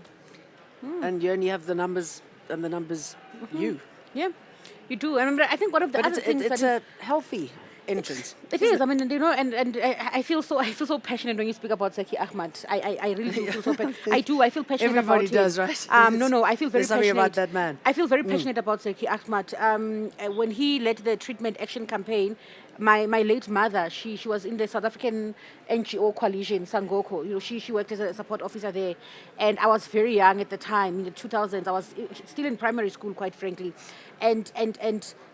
you only have the numbers, and the numbers you. Yeah, you do. And I think one of the other things it's a healthy entrance. It is. I mean, and I feel so passionate when you speak about Zaki Ahmed. I really do feel so passionate. I feel passionate Everybody about him. does, right? No, I feel very There's something passionate about that man. I feel very passionate about Zaki Ahmed. When he led the treatment action campaign, my late mother, she was in the South African NGO coalition, Sangoko. She worked as a support officer there. And I was very young at the time, in the 2000s. I was still in primary school, quite frankly. And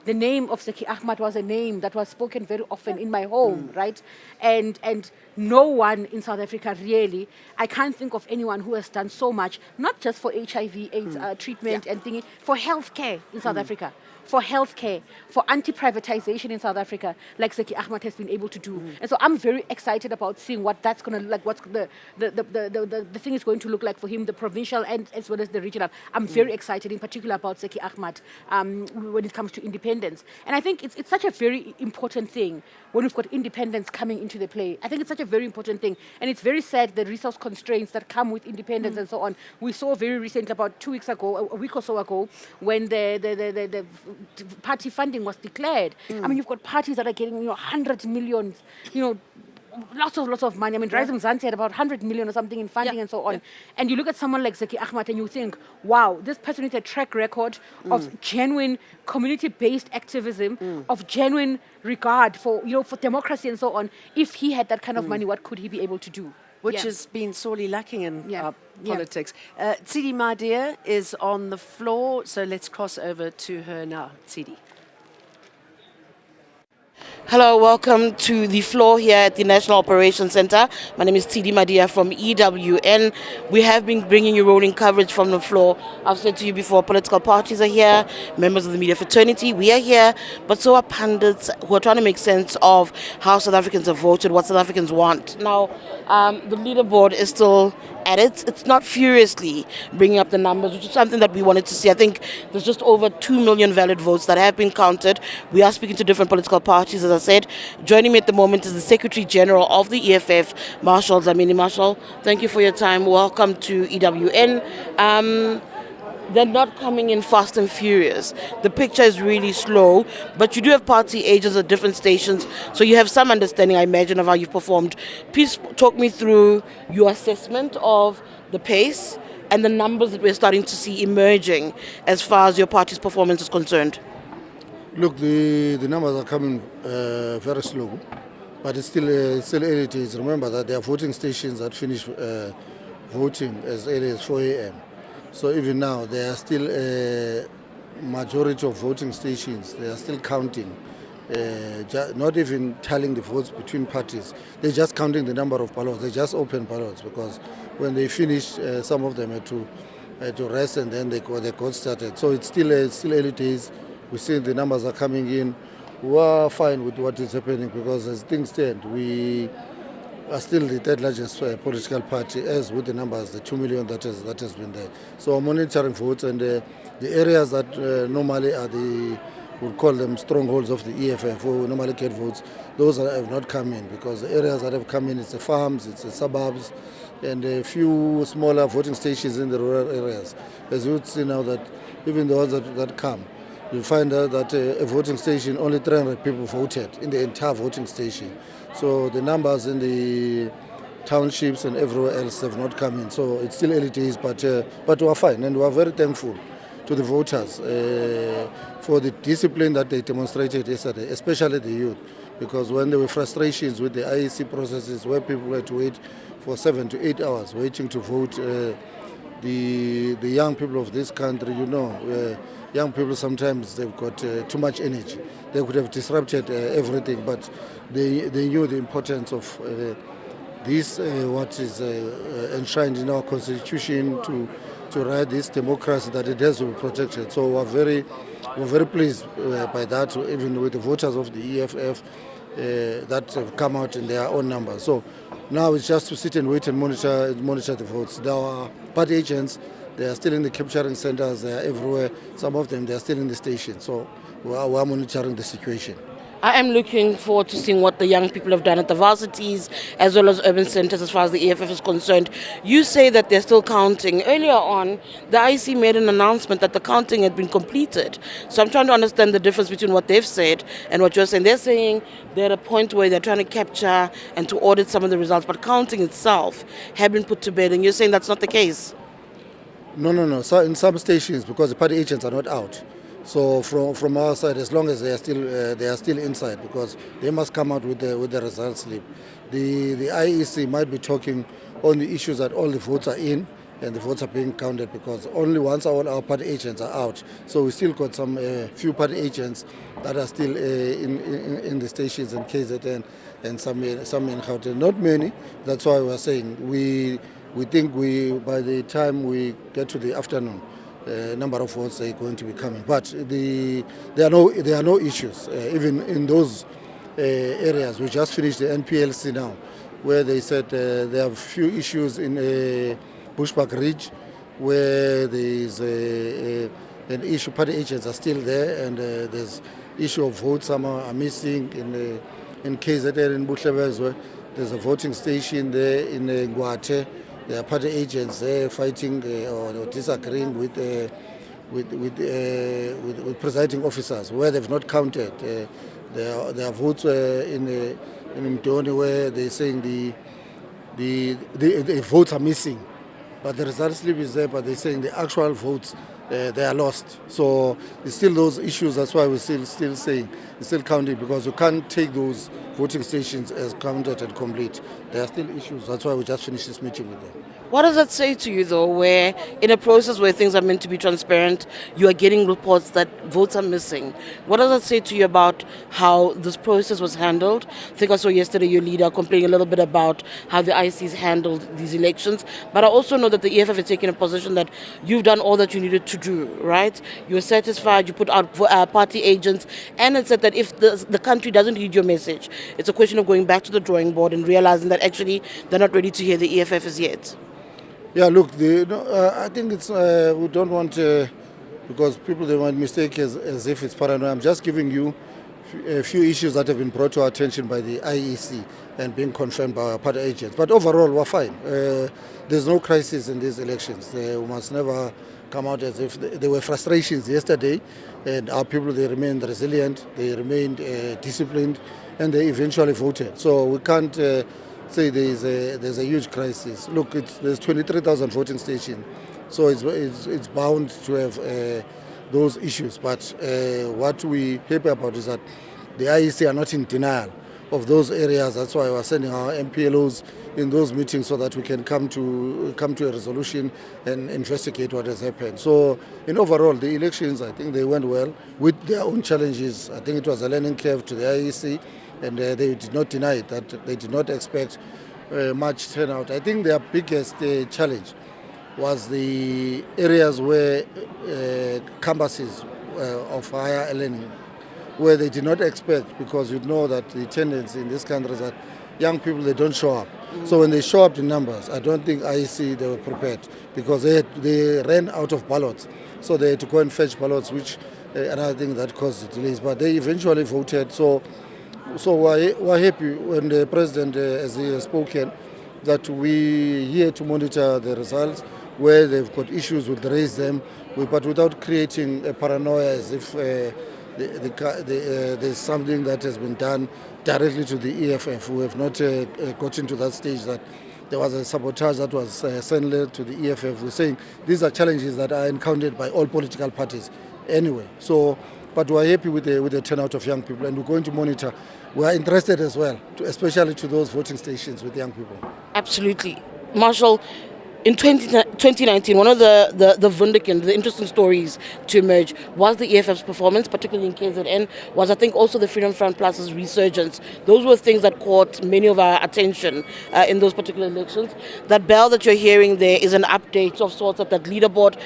the name of Zaki Ahmed was a name that was spoken very often in my home, right? And no one in South Africa really, I can't think of anyone who has done so much, not just for HIV/AIDS treatment and thingy, for healthcare in South Africa. For healthcare, for anti-privatization in South Africa, like Zaki Ahmed has been able to do. And so I'm very excited about seeing what that's going to, what's the thing is going to look like for him, the provincial and as well as the regional. I'm very excited in particular about Zaki Ahmed when it comes to independence. And I think it's such a very important thing when we've got independence coming into the play. I think it's such a very important thing. And it's very sad, the resource constraints that come with independence and so on. We saw very recently, about 2 weeks ago, a week or so ago, when the party funding was declared. I mean, you've got parties that are getting 100 million, lots of money. I mean, Rise Mzansi had about 100 million or something in funding and so on. And you look at someone like Zaki Ahmed and you think, wow, this person has a track record of genuine community-based activism, of genuine regard for for democracy and so on. If he had that kind of money, what could he be able to do? Which has been sorely lacking in our politics. Tsidi, my dear, is on the floor, so let's cross over to her now. Tsidi. Hello, welcome to the floor here at the National Operations Center. My name is Tsidi Madia from EWN. We have been bringing you rolling coverage from the floor. I've said to you before, political parties are here, members of the media fraternity, we are here, but so are pundits who are trying to make sense of how South Africans have voted, what South Africans want. Now, the leaderboard is still at it. It's not furiously bringing up the numbers, which is something that we wanted to see. I think there's just over 2 million valid votes that have been counted. We are speaking to different political parties, as I said. Joining me at the moment is the Secretary General of the EFF, Marshall Dlamini. Marshall, thank you for your time. Welcome to EWN. They're not coming in fast and furious. The picture is really slow, but you do have party agents at different stations, so you have some understanding, I imagine, of how you've performed. Please talk me through your assessment of the pace and the numbers that we're starting to see emerging as far as your party's performance is concerned. Look, the numbers are coming very slow, but it's still early days. Remember that there are voting stations that finish voting as early as 4 a.m. So even now, there are still a majority of voting stations. They are still counting, not even tallying the votes between parties. They're just counting the number of ballots. They just open ballots because when they finish, some of them had to rest and then they got started. So it's still early days. We see the numbers are coming in. We are fine with what is happening because as things stand, we are still the third largest political party, as with the numbers, the 2 million that has been there. So monitoring votes and the areas that normally are we'll call them strongholds of the EFF, who normally get votes, those have not come in because the areas that have come in, it's the farms, it's the suburbs, and a few smaller voting stations in the rural areas. As you would see now that even the ones that come, you'll find out that a voting station, only 300 people voted in the entire voting station. So the numbers in the townships and everywhere else have not come in. So it's still early days, but we are fine, and we are very thankful to the voters for the discipline that they demonstrated yesterday, especially the youth, because when there were frustrations with the IEC processes where people had to wait for 7 to 8 hours waiting to vote, the young people of this country, young people sometimes they've got too much energy. They could have disrupted everything, but they knew the importance of this, what is enshrined in our constitution to ride this democracy, that it has to be protected. So we're very pleased by that, even with the voters of the EFF that have come out in their own numbers. So now it's just to sit and wait and monitor the votes. There are party agents. They are still in the capturing centers. They are everywhere. Some of them, they are still in the station. So we are monitoring the situation. I am looking forward to seeing what the young people have done at the varsities as well as urban centers as far as the EFF is concerned. You say that they're still counting. Earlier on, the IEC made an announcement that the counting had been completed. So I'm trying to understand the difference between what they've said and what you're saying. They're saying they're at a point where they're trying to capture and to audit some of the results, but counting itself had been put to bed, and you're saying that's not the case? No. So in some stations, because the party agents are not out. So from our side, as long as they are still inside, because they must come out with the results slip. The IEC might be talking on the issues that all the votes are in and the votes are being counted, because only once all our party agents are out. So we still got some few party agents that are still in the stations in KZN and some in Gauteng. Not many. That's why we're saying we think by the time we get to the afternoon, number of votes are going to be coming. But there are no issues even in those areas. We just finished the NPLC now, where they said there are a few issues in Bushbuck Ridge, where there is an issue. Party agents are still there, and there's issue of votes. Some are missing in KZN in Buhlebezwe. There's a voting station there in Ngwate. There are party agents there fighting or disagreeing with presiding officers where they've not counted. There are votes in Mtoni where they're saying the votes are missing, but the result slip is there, but they're saying the actual votes they are lost. So it's still those issues. That's why we're still saying it's still counting, because you can't take those voting stations as counted and complete. There are still issues. That's why we just finished this meeting with them. What does that say to you, though, where in a process where things are meant to be transparent, you are getting reports that votes are missing? What does that say to you about how this process was handled? I think I saw yesterday your leader complaining a little bit about how the IC's handled these elections, but I also know that the EFF is taking a position that you've done all that you needed to do, right? You were satisfied, you put out party agents, and it said that if the country doesn't heed your message, it's a question of going back to the drawing board and realizing that actually they're not ready to hear the EFF as yet. Yeah, look, I think it's we don't want because people they might mistake as if it's paranoia. I'm just giving you a few issues that have been brought to our attention by the IEC and being confirmed by our party agents. But overall, we're fine. There's no crisis in these elections. We must never come out as if there were frustrations yesterday, and our people, they remained resilient, they remained disciplined, and they eventually voted. So we can't say there's a huge crisis. Look, there's 23,000 voting stations, so it's bound to have those issues. But what we happy about is that the IEC are not in denial of those areas. That's why we're sending our MPLOs in those meetings so that we can come to a resolution and investigate what has happened. So in overall, the elections, I think they went well with their own challenges. I think it was a learning curve to the IEC, and they did not deny it, that they did not expect much turnout. I think their biggest challenge was the areas where campuses of higher learning, where they did not expect, because you know that the tendency in this country is that young people, they don't show up. So when they show up in numbers, I don't think IEC, they were prepared, because they ran out of ballots. So they had to go and fetch ballots, which another thing that caused delays. But they eventually voted. So we're happy when the president, as he has spoken, that we here to monitor the results. Where they've got issues, we'll raise them, but without creating a paranoia as if there's something that has been done directly to the EFF. We have not gotten to that stage that there was a sabotage that was sent to the EFF. We're saying these are challenges that are encountered by all political parties anyway. So, but we're happy with the turnout of young people, and we're going to monitor. We're interested as well, especially to those voting stations with young people. Absolutely. Marshall, in 2019, one of the vindicant, the interesting stories to emerge was the EFF's performance, particularly in KZN, was I think also the Freedom Front Plus's resurgence. Those were things that caught many of our attention in those particular elections. That bell that you're hearing there is an update of sorts at that leaderboard.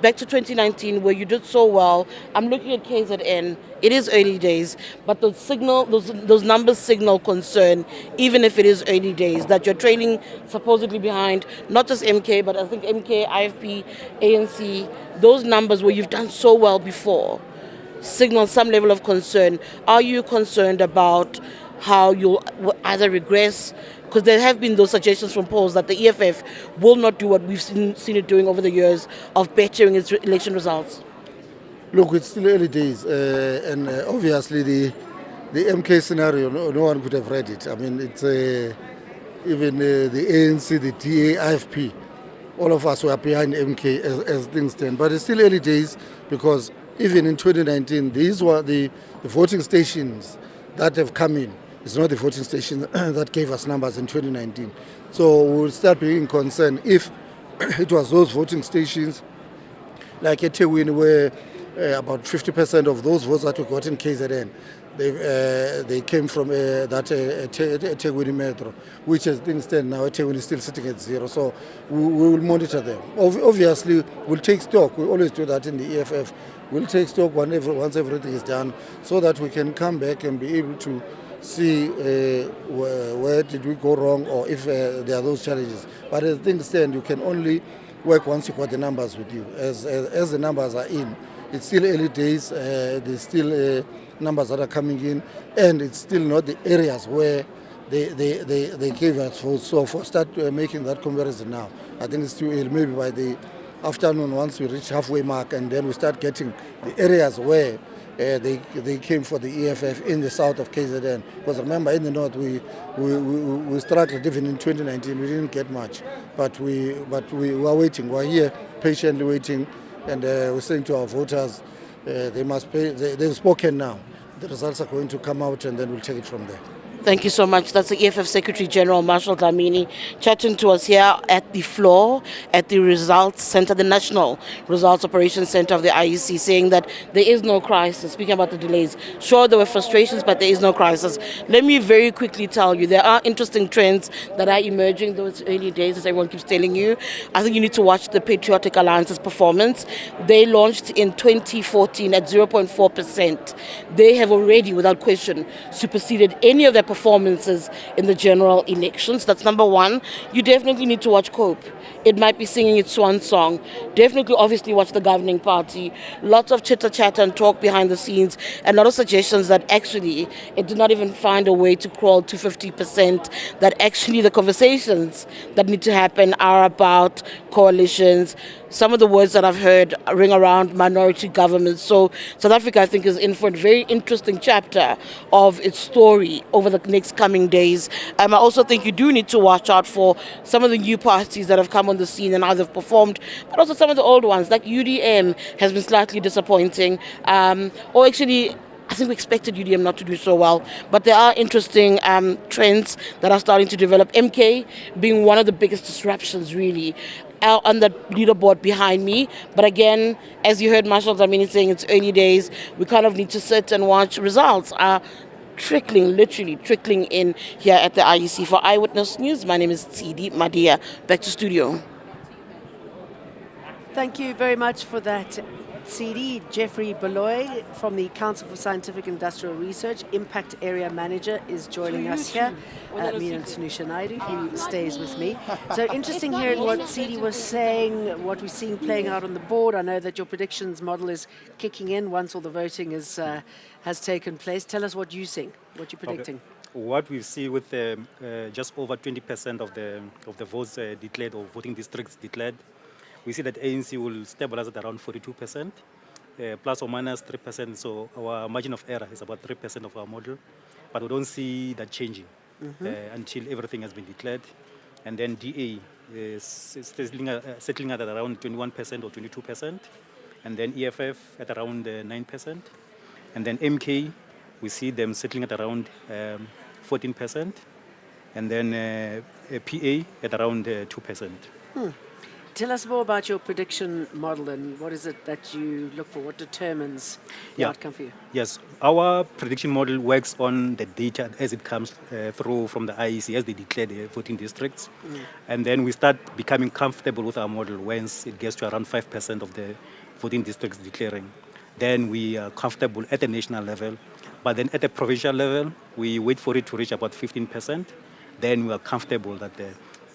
Back to 2019, where you did so well. I'm looking at KZN. It is early days, but those numbers signal concern, even if it is early days, that you're trailing supposedly behind not just MK, but I think MK, IFP, ANC. Those numbers where you've done so well before signal some level of concern. Are you concerned about how you'll either regress? Because there have been those suggestions from polls that the EFF will not do what we've seen it doing over the years of bettering its election results. Look, it's still early days, and obviously the MK scenario, no one could have read it. I mean, it's even the ANC, the DA, IFP, all of us were behind MK as things stand. But it's still early days, because even in 2019, these were the voting stations that have come in. It's not the voting stations that gave us numbers in 2019. So we'll start being concerned if it was those voting stations like eThekwini, where about 50% of those votes that we got in KZN, they came from that eThekwini Metro, which as things stand now, eThekwini is still sitting at 0. So we will monitor them. Obviously, we'll take stock. We always do that in the EFF. We'll take stock once everything is done, so that we can come back and be able to see where did we go wrong, or if there are those challenges. But as things stand, you can only work once you got the numbers with you. As the numbers are in, it's still early days. There's still numbers that are coming in, and it's still not the areas where they gave us votes. So for start making that comparison now, I think it's too early. Maybe by the afternoon, once we reach halfway mark, and then we start getting the areas where they came for the EFF in the south of KZN. Because remember, in the north, we struggled even in 2019. We didn't get much, but we were waiting. We're here patiently waiting, and we're saying to our voters, they must pay. They've spoken now. The results are going to come out, and then we'll take it from there. Thank you so much. That's the EFF Secretary General, Marshall Dlamini, chatting to us here at the floor at the Results Center, the National Results Operations Center of the IEC, saying that there is no crisis. Speaking about the delays, sure, there were frustrations, but there is no crisis. Let me very quickly tell you, there are interesting trends that are emerging, those early days, as everyone keeps telling you. I think you need to watch the Patriotic Alliance's performance. They launched in 2014 at 0.4%. They have already, without question, superseded any of their performances in the general elections. That's number one. You definitely need to watch COPE. It might be singing its swan song. Definitely, obviously, watch the governing party. Lots of chitter-chatter and talk behind the scenes, and a lot of suggestions that actually it did not even find a way to crawl to 50%, that actually the conversations that need to happen are about coalitions. Some of the words that I've heard ring around minority governments. So South Africa, I think, is in for a very interesting chapter of its story over the next coming days. I also think you do need to watch out for some of the new parties that have come on the scene and how they've performed, but also some of the old ones, like UDM has been slightly disappointing. Or actually, I think we expected UDM not to do so well, but there are interesting trends that are starting to develop. MK being one of the biggest disruptions, really, on the leaderboard behind me. But again, as you heard Marshall Dlamini saying, it's early days. We kind of need to sit and watch. Results are trickling, literally trickling in here at the IEC. For Eyewitness News, my name is T.D. Madia. Back to studio. Thank you very much for that, CD. Jeffrey Beloy from the Council for Scientific Industrial Research, Impact Area Manager, is joining us here. Me and Sanusha Naidu, who stays with me. So interesting hearing what CD was saying, what we're seeing playing out on the board. I know that your predictions model is kicking in once all the voting has taken place. Tell us what you're seeing, what you're predicting. Okay. What we see with just over 20% of the votes declared or voting districts declared, we see that ANC will stabilize at around 42%, plus or minus 3%. So our margin of error is about 3% of our model, but we don't see that changing until everything has been declared. And then DA is settling at around 21% or 22%, and then EFF at around 9%, and then MK, we see them settling at around 14%, and then PA at around 2%. Tell us more about your prediction model and what is it that you look for? What determines the outcome for you? Yes, our prediction model works on the data as it comes through from the IEC as they declare the voting districts. And then we start becoming comfortable with our model once it gets to around 5% of the voting districts declaring. Then we are comfortable at the national level. But then at the provincial level, we wait for it to reach about 15%. Then we are comfortable that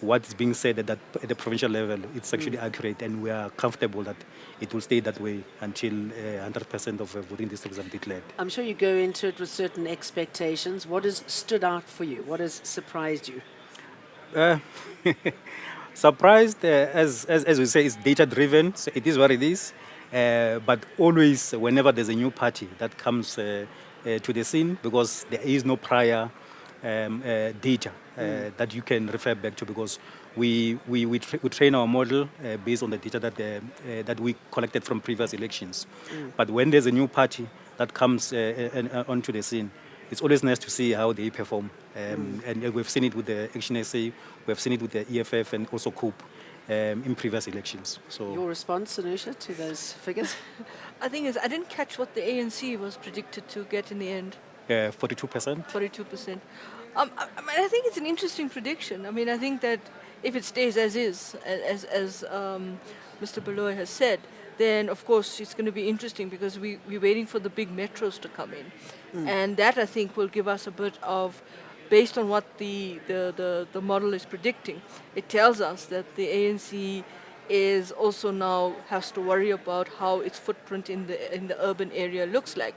what's being said at the provincial level, it's actually accurate, and we are comfortable that it will stay that way until 100% of voting districts are declared. I'm sure you go into it with certain expectations. What has stood out for you? What has surprised you? Surprised, as we say, it's data-driven, so it is what it is. But always, whenever there's a new party that comes to the scene, because there is no prior data that you can refer back to, because we train our model based on the data that we collected from previous elections. But when there's a new party that comes onto the scene, it's always nice to see how they perform. And we've seen it with the Action SA, we've seen it with the EFF and also COPE in previous elections. So your response, Sanusha, to those figures? I think I didn't catch what the ANC was predicted to get in the end. 42%. 42%. I think it's an interesting prediction. I mean, I think that if it stays as is, as Mr. Beloy has said, then of course it's going to be interesting because we're waiting for the big metros to come in. And that, I think, will give us a bit of, based on what the model is predicting, it tells us that the ANC is also now has to worry about how its footprint in the urban area looks like.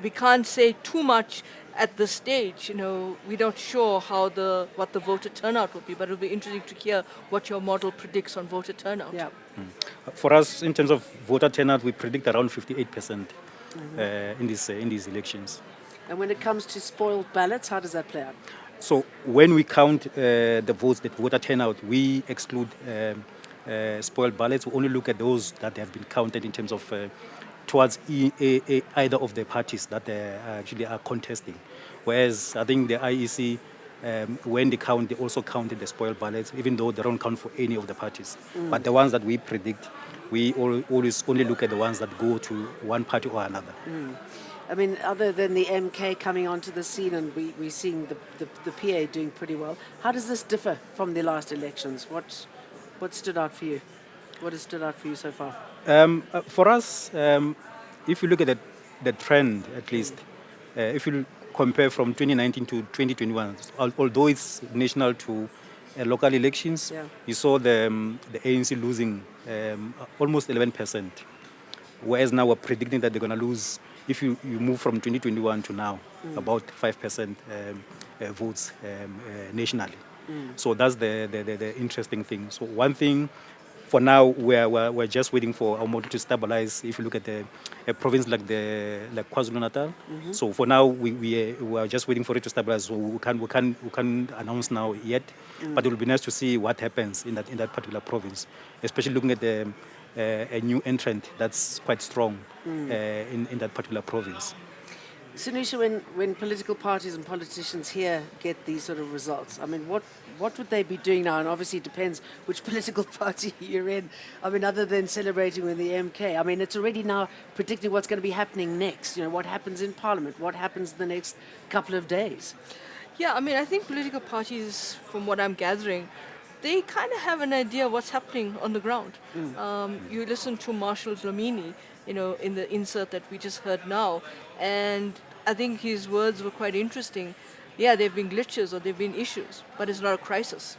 We can't say too much at this stage. We're not sure what the voter turnout will be, but it'll be interesting to hear what your model predicts on voter turnout. Yeah. For us, in terms of voter turnout, we predict around 58% in these elections. And when it comes to spoiled ballots, how does that play out? So when we count the votes, the voter turnout, we exclude spoiled ballots. We only look at those that have been counted in terms of towards either of the parties that actually are contesting. Whereas I think the IEC, when they count, they also counted the spoiled ballots, even though they don't count for any of the parties. But the ones that we predict, we always only look at the ones that go to one party or another. I mean, other than the MK coming onto the scene and we're seeing the PA doing pretty well, how does this differ from the last elections? What stood out for you? What has stood out for you so far? For us, if you look at the trend, at least, if you compare from 2019 to 2021, although it's national to local elections, you saw the ANC losing almost 11%, whereas now we're predicting that they're going to lose, if you move from 2021 to now, about 5% votes nationally. So that's the interesting thing. So one thing, for now, we're just waiting for our model to stabilize. If you look at a province like KwaZulu-Natal, so for now we are just waiting for it to stabilize. So we can't announce now yet, but it will be nice to see what happens in that particular province, especially looking at a new entrant that's quite strong in that particular province. Sanusha, when political parties and politicians here get these sort of results, I mean, what would they be doing now? And obviously it depends which political party you're in. I mean, other than celebrating with the MK, I mean, it's already now predicting what's going to be happening next. You know, what happens in Parliament, what happens the next couple of days. Yeah, I mean, I think political parties, from what I'm gathering, they kind of have an idea of what's happening on the ground. You listen to Marshall Dlamini, you know, in the insert that we just heard now, and I think his words were quite interesting. Yeah, there have been glitches or there have been issues, but it's not a crisis.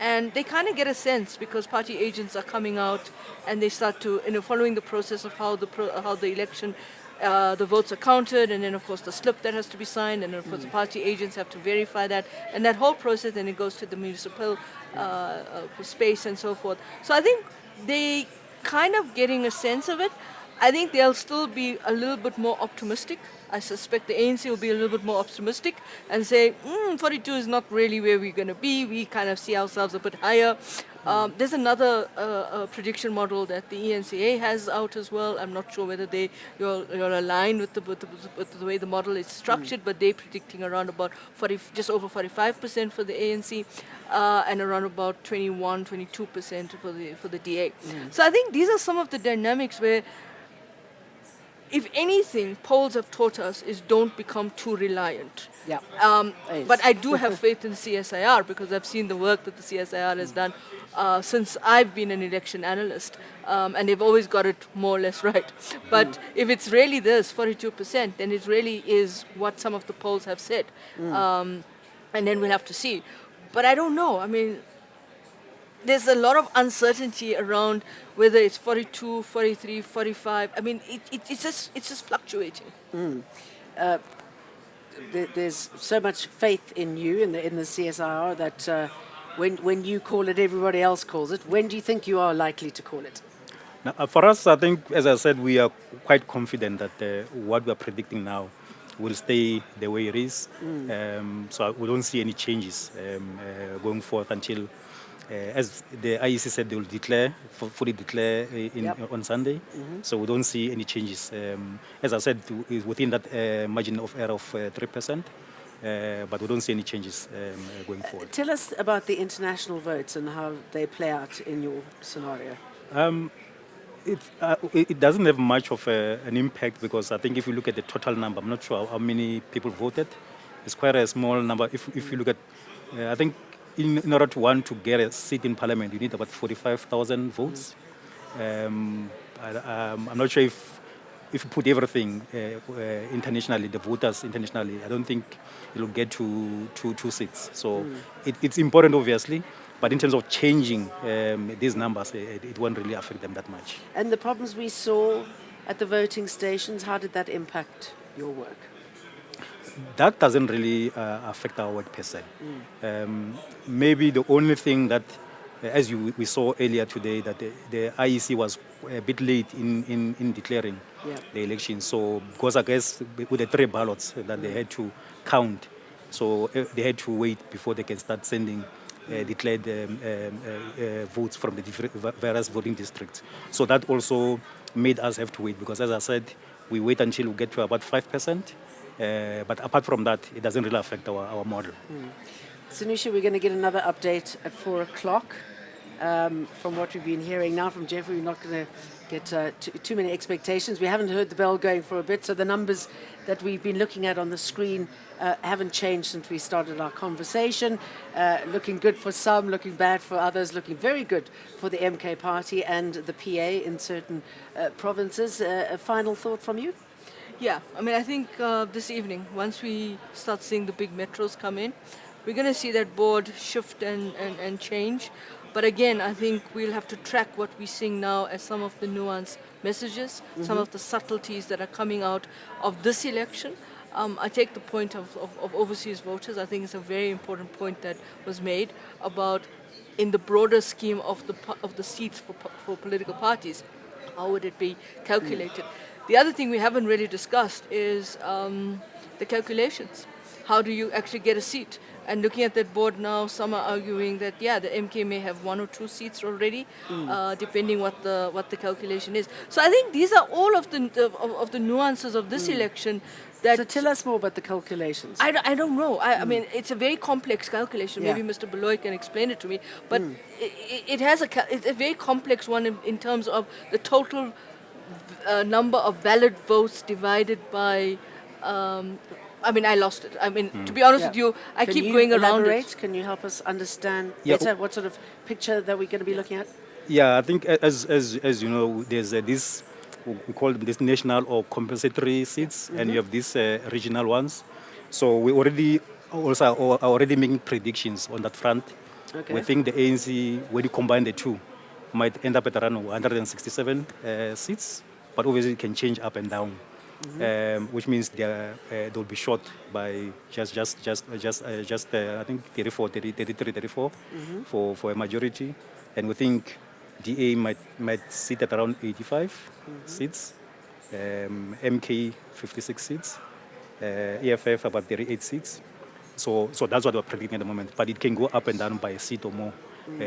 And they kind of get a sense because party agents are coming out and they start to, you know, following the process of how the election, the votes are counted, and then of course the slip that has to be signed, and then of course the party agents have to verify that, and that whole process then it goes to the municipal space and so forth. So I think they kind of getting a sense of it. I think they'll still be a little bit more optimistic. I suspect the ANC will be a little bit more optimistic and say, 42 is not really where we're going to be. We kind of see ourselves a bit higher. There's another prediction model that the ENCA has out as well. I'm not sure whether you're aligned with the way the model is structured, but they're predicting around about just over 45% for the ANC and around about 22% for the DA. So I think these are some of the dynamics where, if anything, polls have taught us is don't become too reliant. Yeah. But I do have faith in CSIR because I've seen the work that the CSIR has done since I've been an election analyst, and they've always got it more or less right. But if it's really this 42%, then it really is what some of the polls have said, and then we'll have to see. But I don't know. I mean, there's a lot of uncertainty around whether it's 42, 43, 45. I mean, it's just fluctuating. There's so much faith in you in the CSIR that when you call it, everybody else calls it. When do you think you are likely to call it? Now, for us, I think, as I said, we are quite confident that what we are predicting now will stay the way it is. So we don't see any changes going forth until, as the IEC said, they will fully declare on Sunday. So we don't see any changes. As I said, within that margin of error of 3%. But we don't see any changes going forward. Tell us about the international votes and how they play out in your scenario. It doesn't have much of an impact because I think if you look at the total number, I'm not sure how many people voted. It's quite a small number. If you look at, I think in order to get a seat in parliament, you need about 45,000 votes. I'm not sure if you put everything internationally, the voters internationally, I don't think it will get to two seats. So it's important, obviously. But in terms of changing these numbers, it won't really affect them that much. And the problems we saw at the voting stations, how did that impact your work? That doesn't really affect our work per se. Maybe the only thing that, as we saw earlier today, that the IEC was a bit late in declaring the election. So, because I guess with the 3 ballots that they had to count, so they had to wait before they can start sending declared votes from the various voting districts. So that also made us have to wait because, as I said, we wait until we get to about 5%. But apart from that, it doesn't really affect our model. Sanusha, we're going to get another update at 4 o'clock. From what we've been hearing now from Jeffrey, we're not going to get too many expectations. We haven't heard the bell going for a bit, so the numbers that we've been looking at on the screen haven't changed since we started our conversation. Looking good for some, looking bad for others, looking very good for the MK party and the PA in certain provinces. A final thought from you? Yeah, I mean, I think this evening, once we start seeing the big metros come in, we're going to see that board shift and change. But again, I think we'll have to track what we're seeing now as some of the nuanced messages, some of the subtleties that are coming out of this election. I take the point of overseas voters. I think it's a very important point that was made about, in the broader scheme of the seats for political parties, how would it be calculated? The other thing we haven't really discussed is the calculations. How do you actually get a seat? And looking at that board now, some are arguing that, the MK may have 1 or 2 seats already, depending what the calculation is. So I think these are all of the nuances of this election that So tell us more about the calculations. I don't know. I mean, it's a very complex calculation. Yeah. Maybe Mr. Beloy can explain it to me. But it has it's a very complex one in terms of the total number of valid votes divided by. I mean, I lost it. I mean, to be honest Yeah. with you, I Can keep you going around elaborate? it. Can you help us understand Yeah. better what sort of picture that we're going to be looking at? Yeah, I think as you know, there's this we call them this national or compensatory seats, and you have these regional ones. So we are already making predictions on that front. Okay. We think the ANC, when you combine the two, might end up at around 167 seats, but obviously it can change up and down, which means they'll be short by just I think 34, 30, 33, 34 for a majority, and we think DA might sit at around 85 seats, MK 56 seats, EFF about 38 seats. So that's what we're predicting at the moment. But it can go up and down by a seat or more,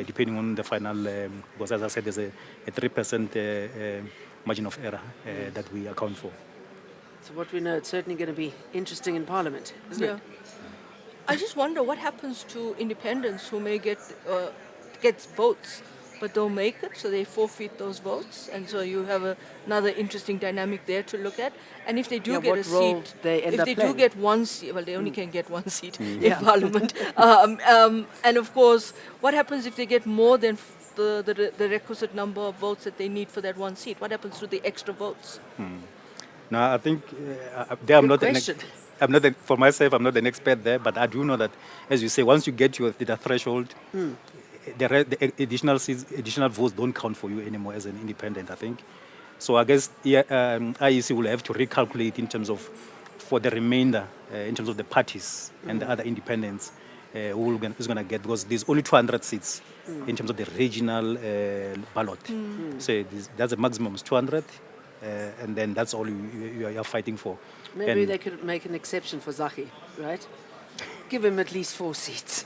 depending on the final. Because as I said, there's a 3% margin of error that we account for. So what we know, it's certainly going to be interesting in Parliament, isn't it? I just wonder what happens to independents who may get votes but don't make it, so they forfeit those votes, and so you have another interesting dynamic there to look at. And if they do get what a role seat, they end if up they playing. do get one seat, well, they only can get one seat in Parliament. And of course, what happens if they get more than the requisite number of votes that they need for that one seat? What happens to the extra votes? Now, I think there I'm Good not question. for myself, I'm not an expert there, but I do know that, as you say, once you get to the threshold, the additional votes don't count for you anymore as an independent, I think. So I guess IEC will have to recalculate in terms of, for the remainder, in terms of the parties and the other independents, who's going to get, because there's only 200 seats in terms of the regional ballot. So that's a maximum is 200, and then that's all you're fighting for. Maybe And- they could make an exception for Zaki, right? Give him at least 4 seats.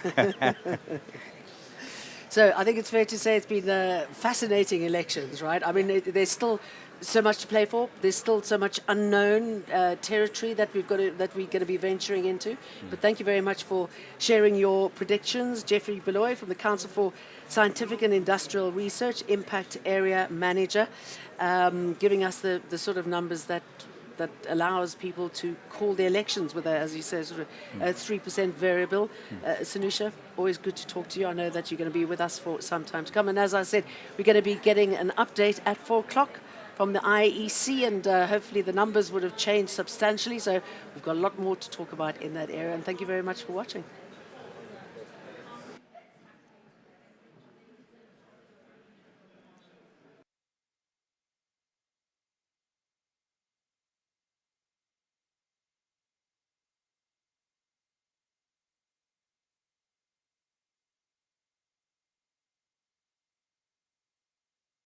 So I think it's fair to say it's been fascinating elections, right? I mean, there's still so much to play for. There's still so much unknown territory that we're going to be venturing into. But thank you very much for sharing your predictions, Jeffrey Beloy from the Council for Scientific and Industrial Research, Impact Area Manager, giving us the sort of numbers that allows people to call the elections with, as you say, sort of a 3% variable. Sanusha, always good to talk to you. I know that you're going to be with us for some time to come. And as I said, we're going to be getting an update at 4 o'clock from the IEC, and hopefully the numbers would have changed substantially. So we've got a lot more to talk about in that area. And thank you very much for watching.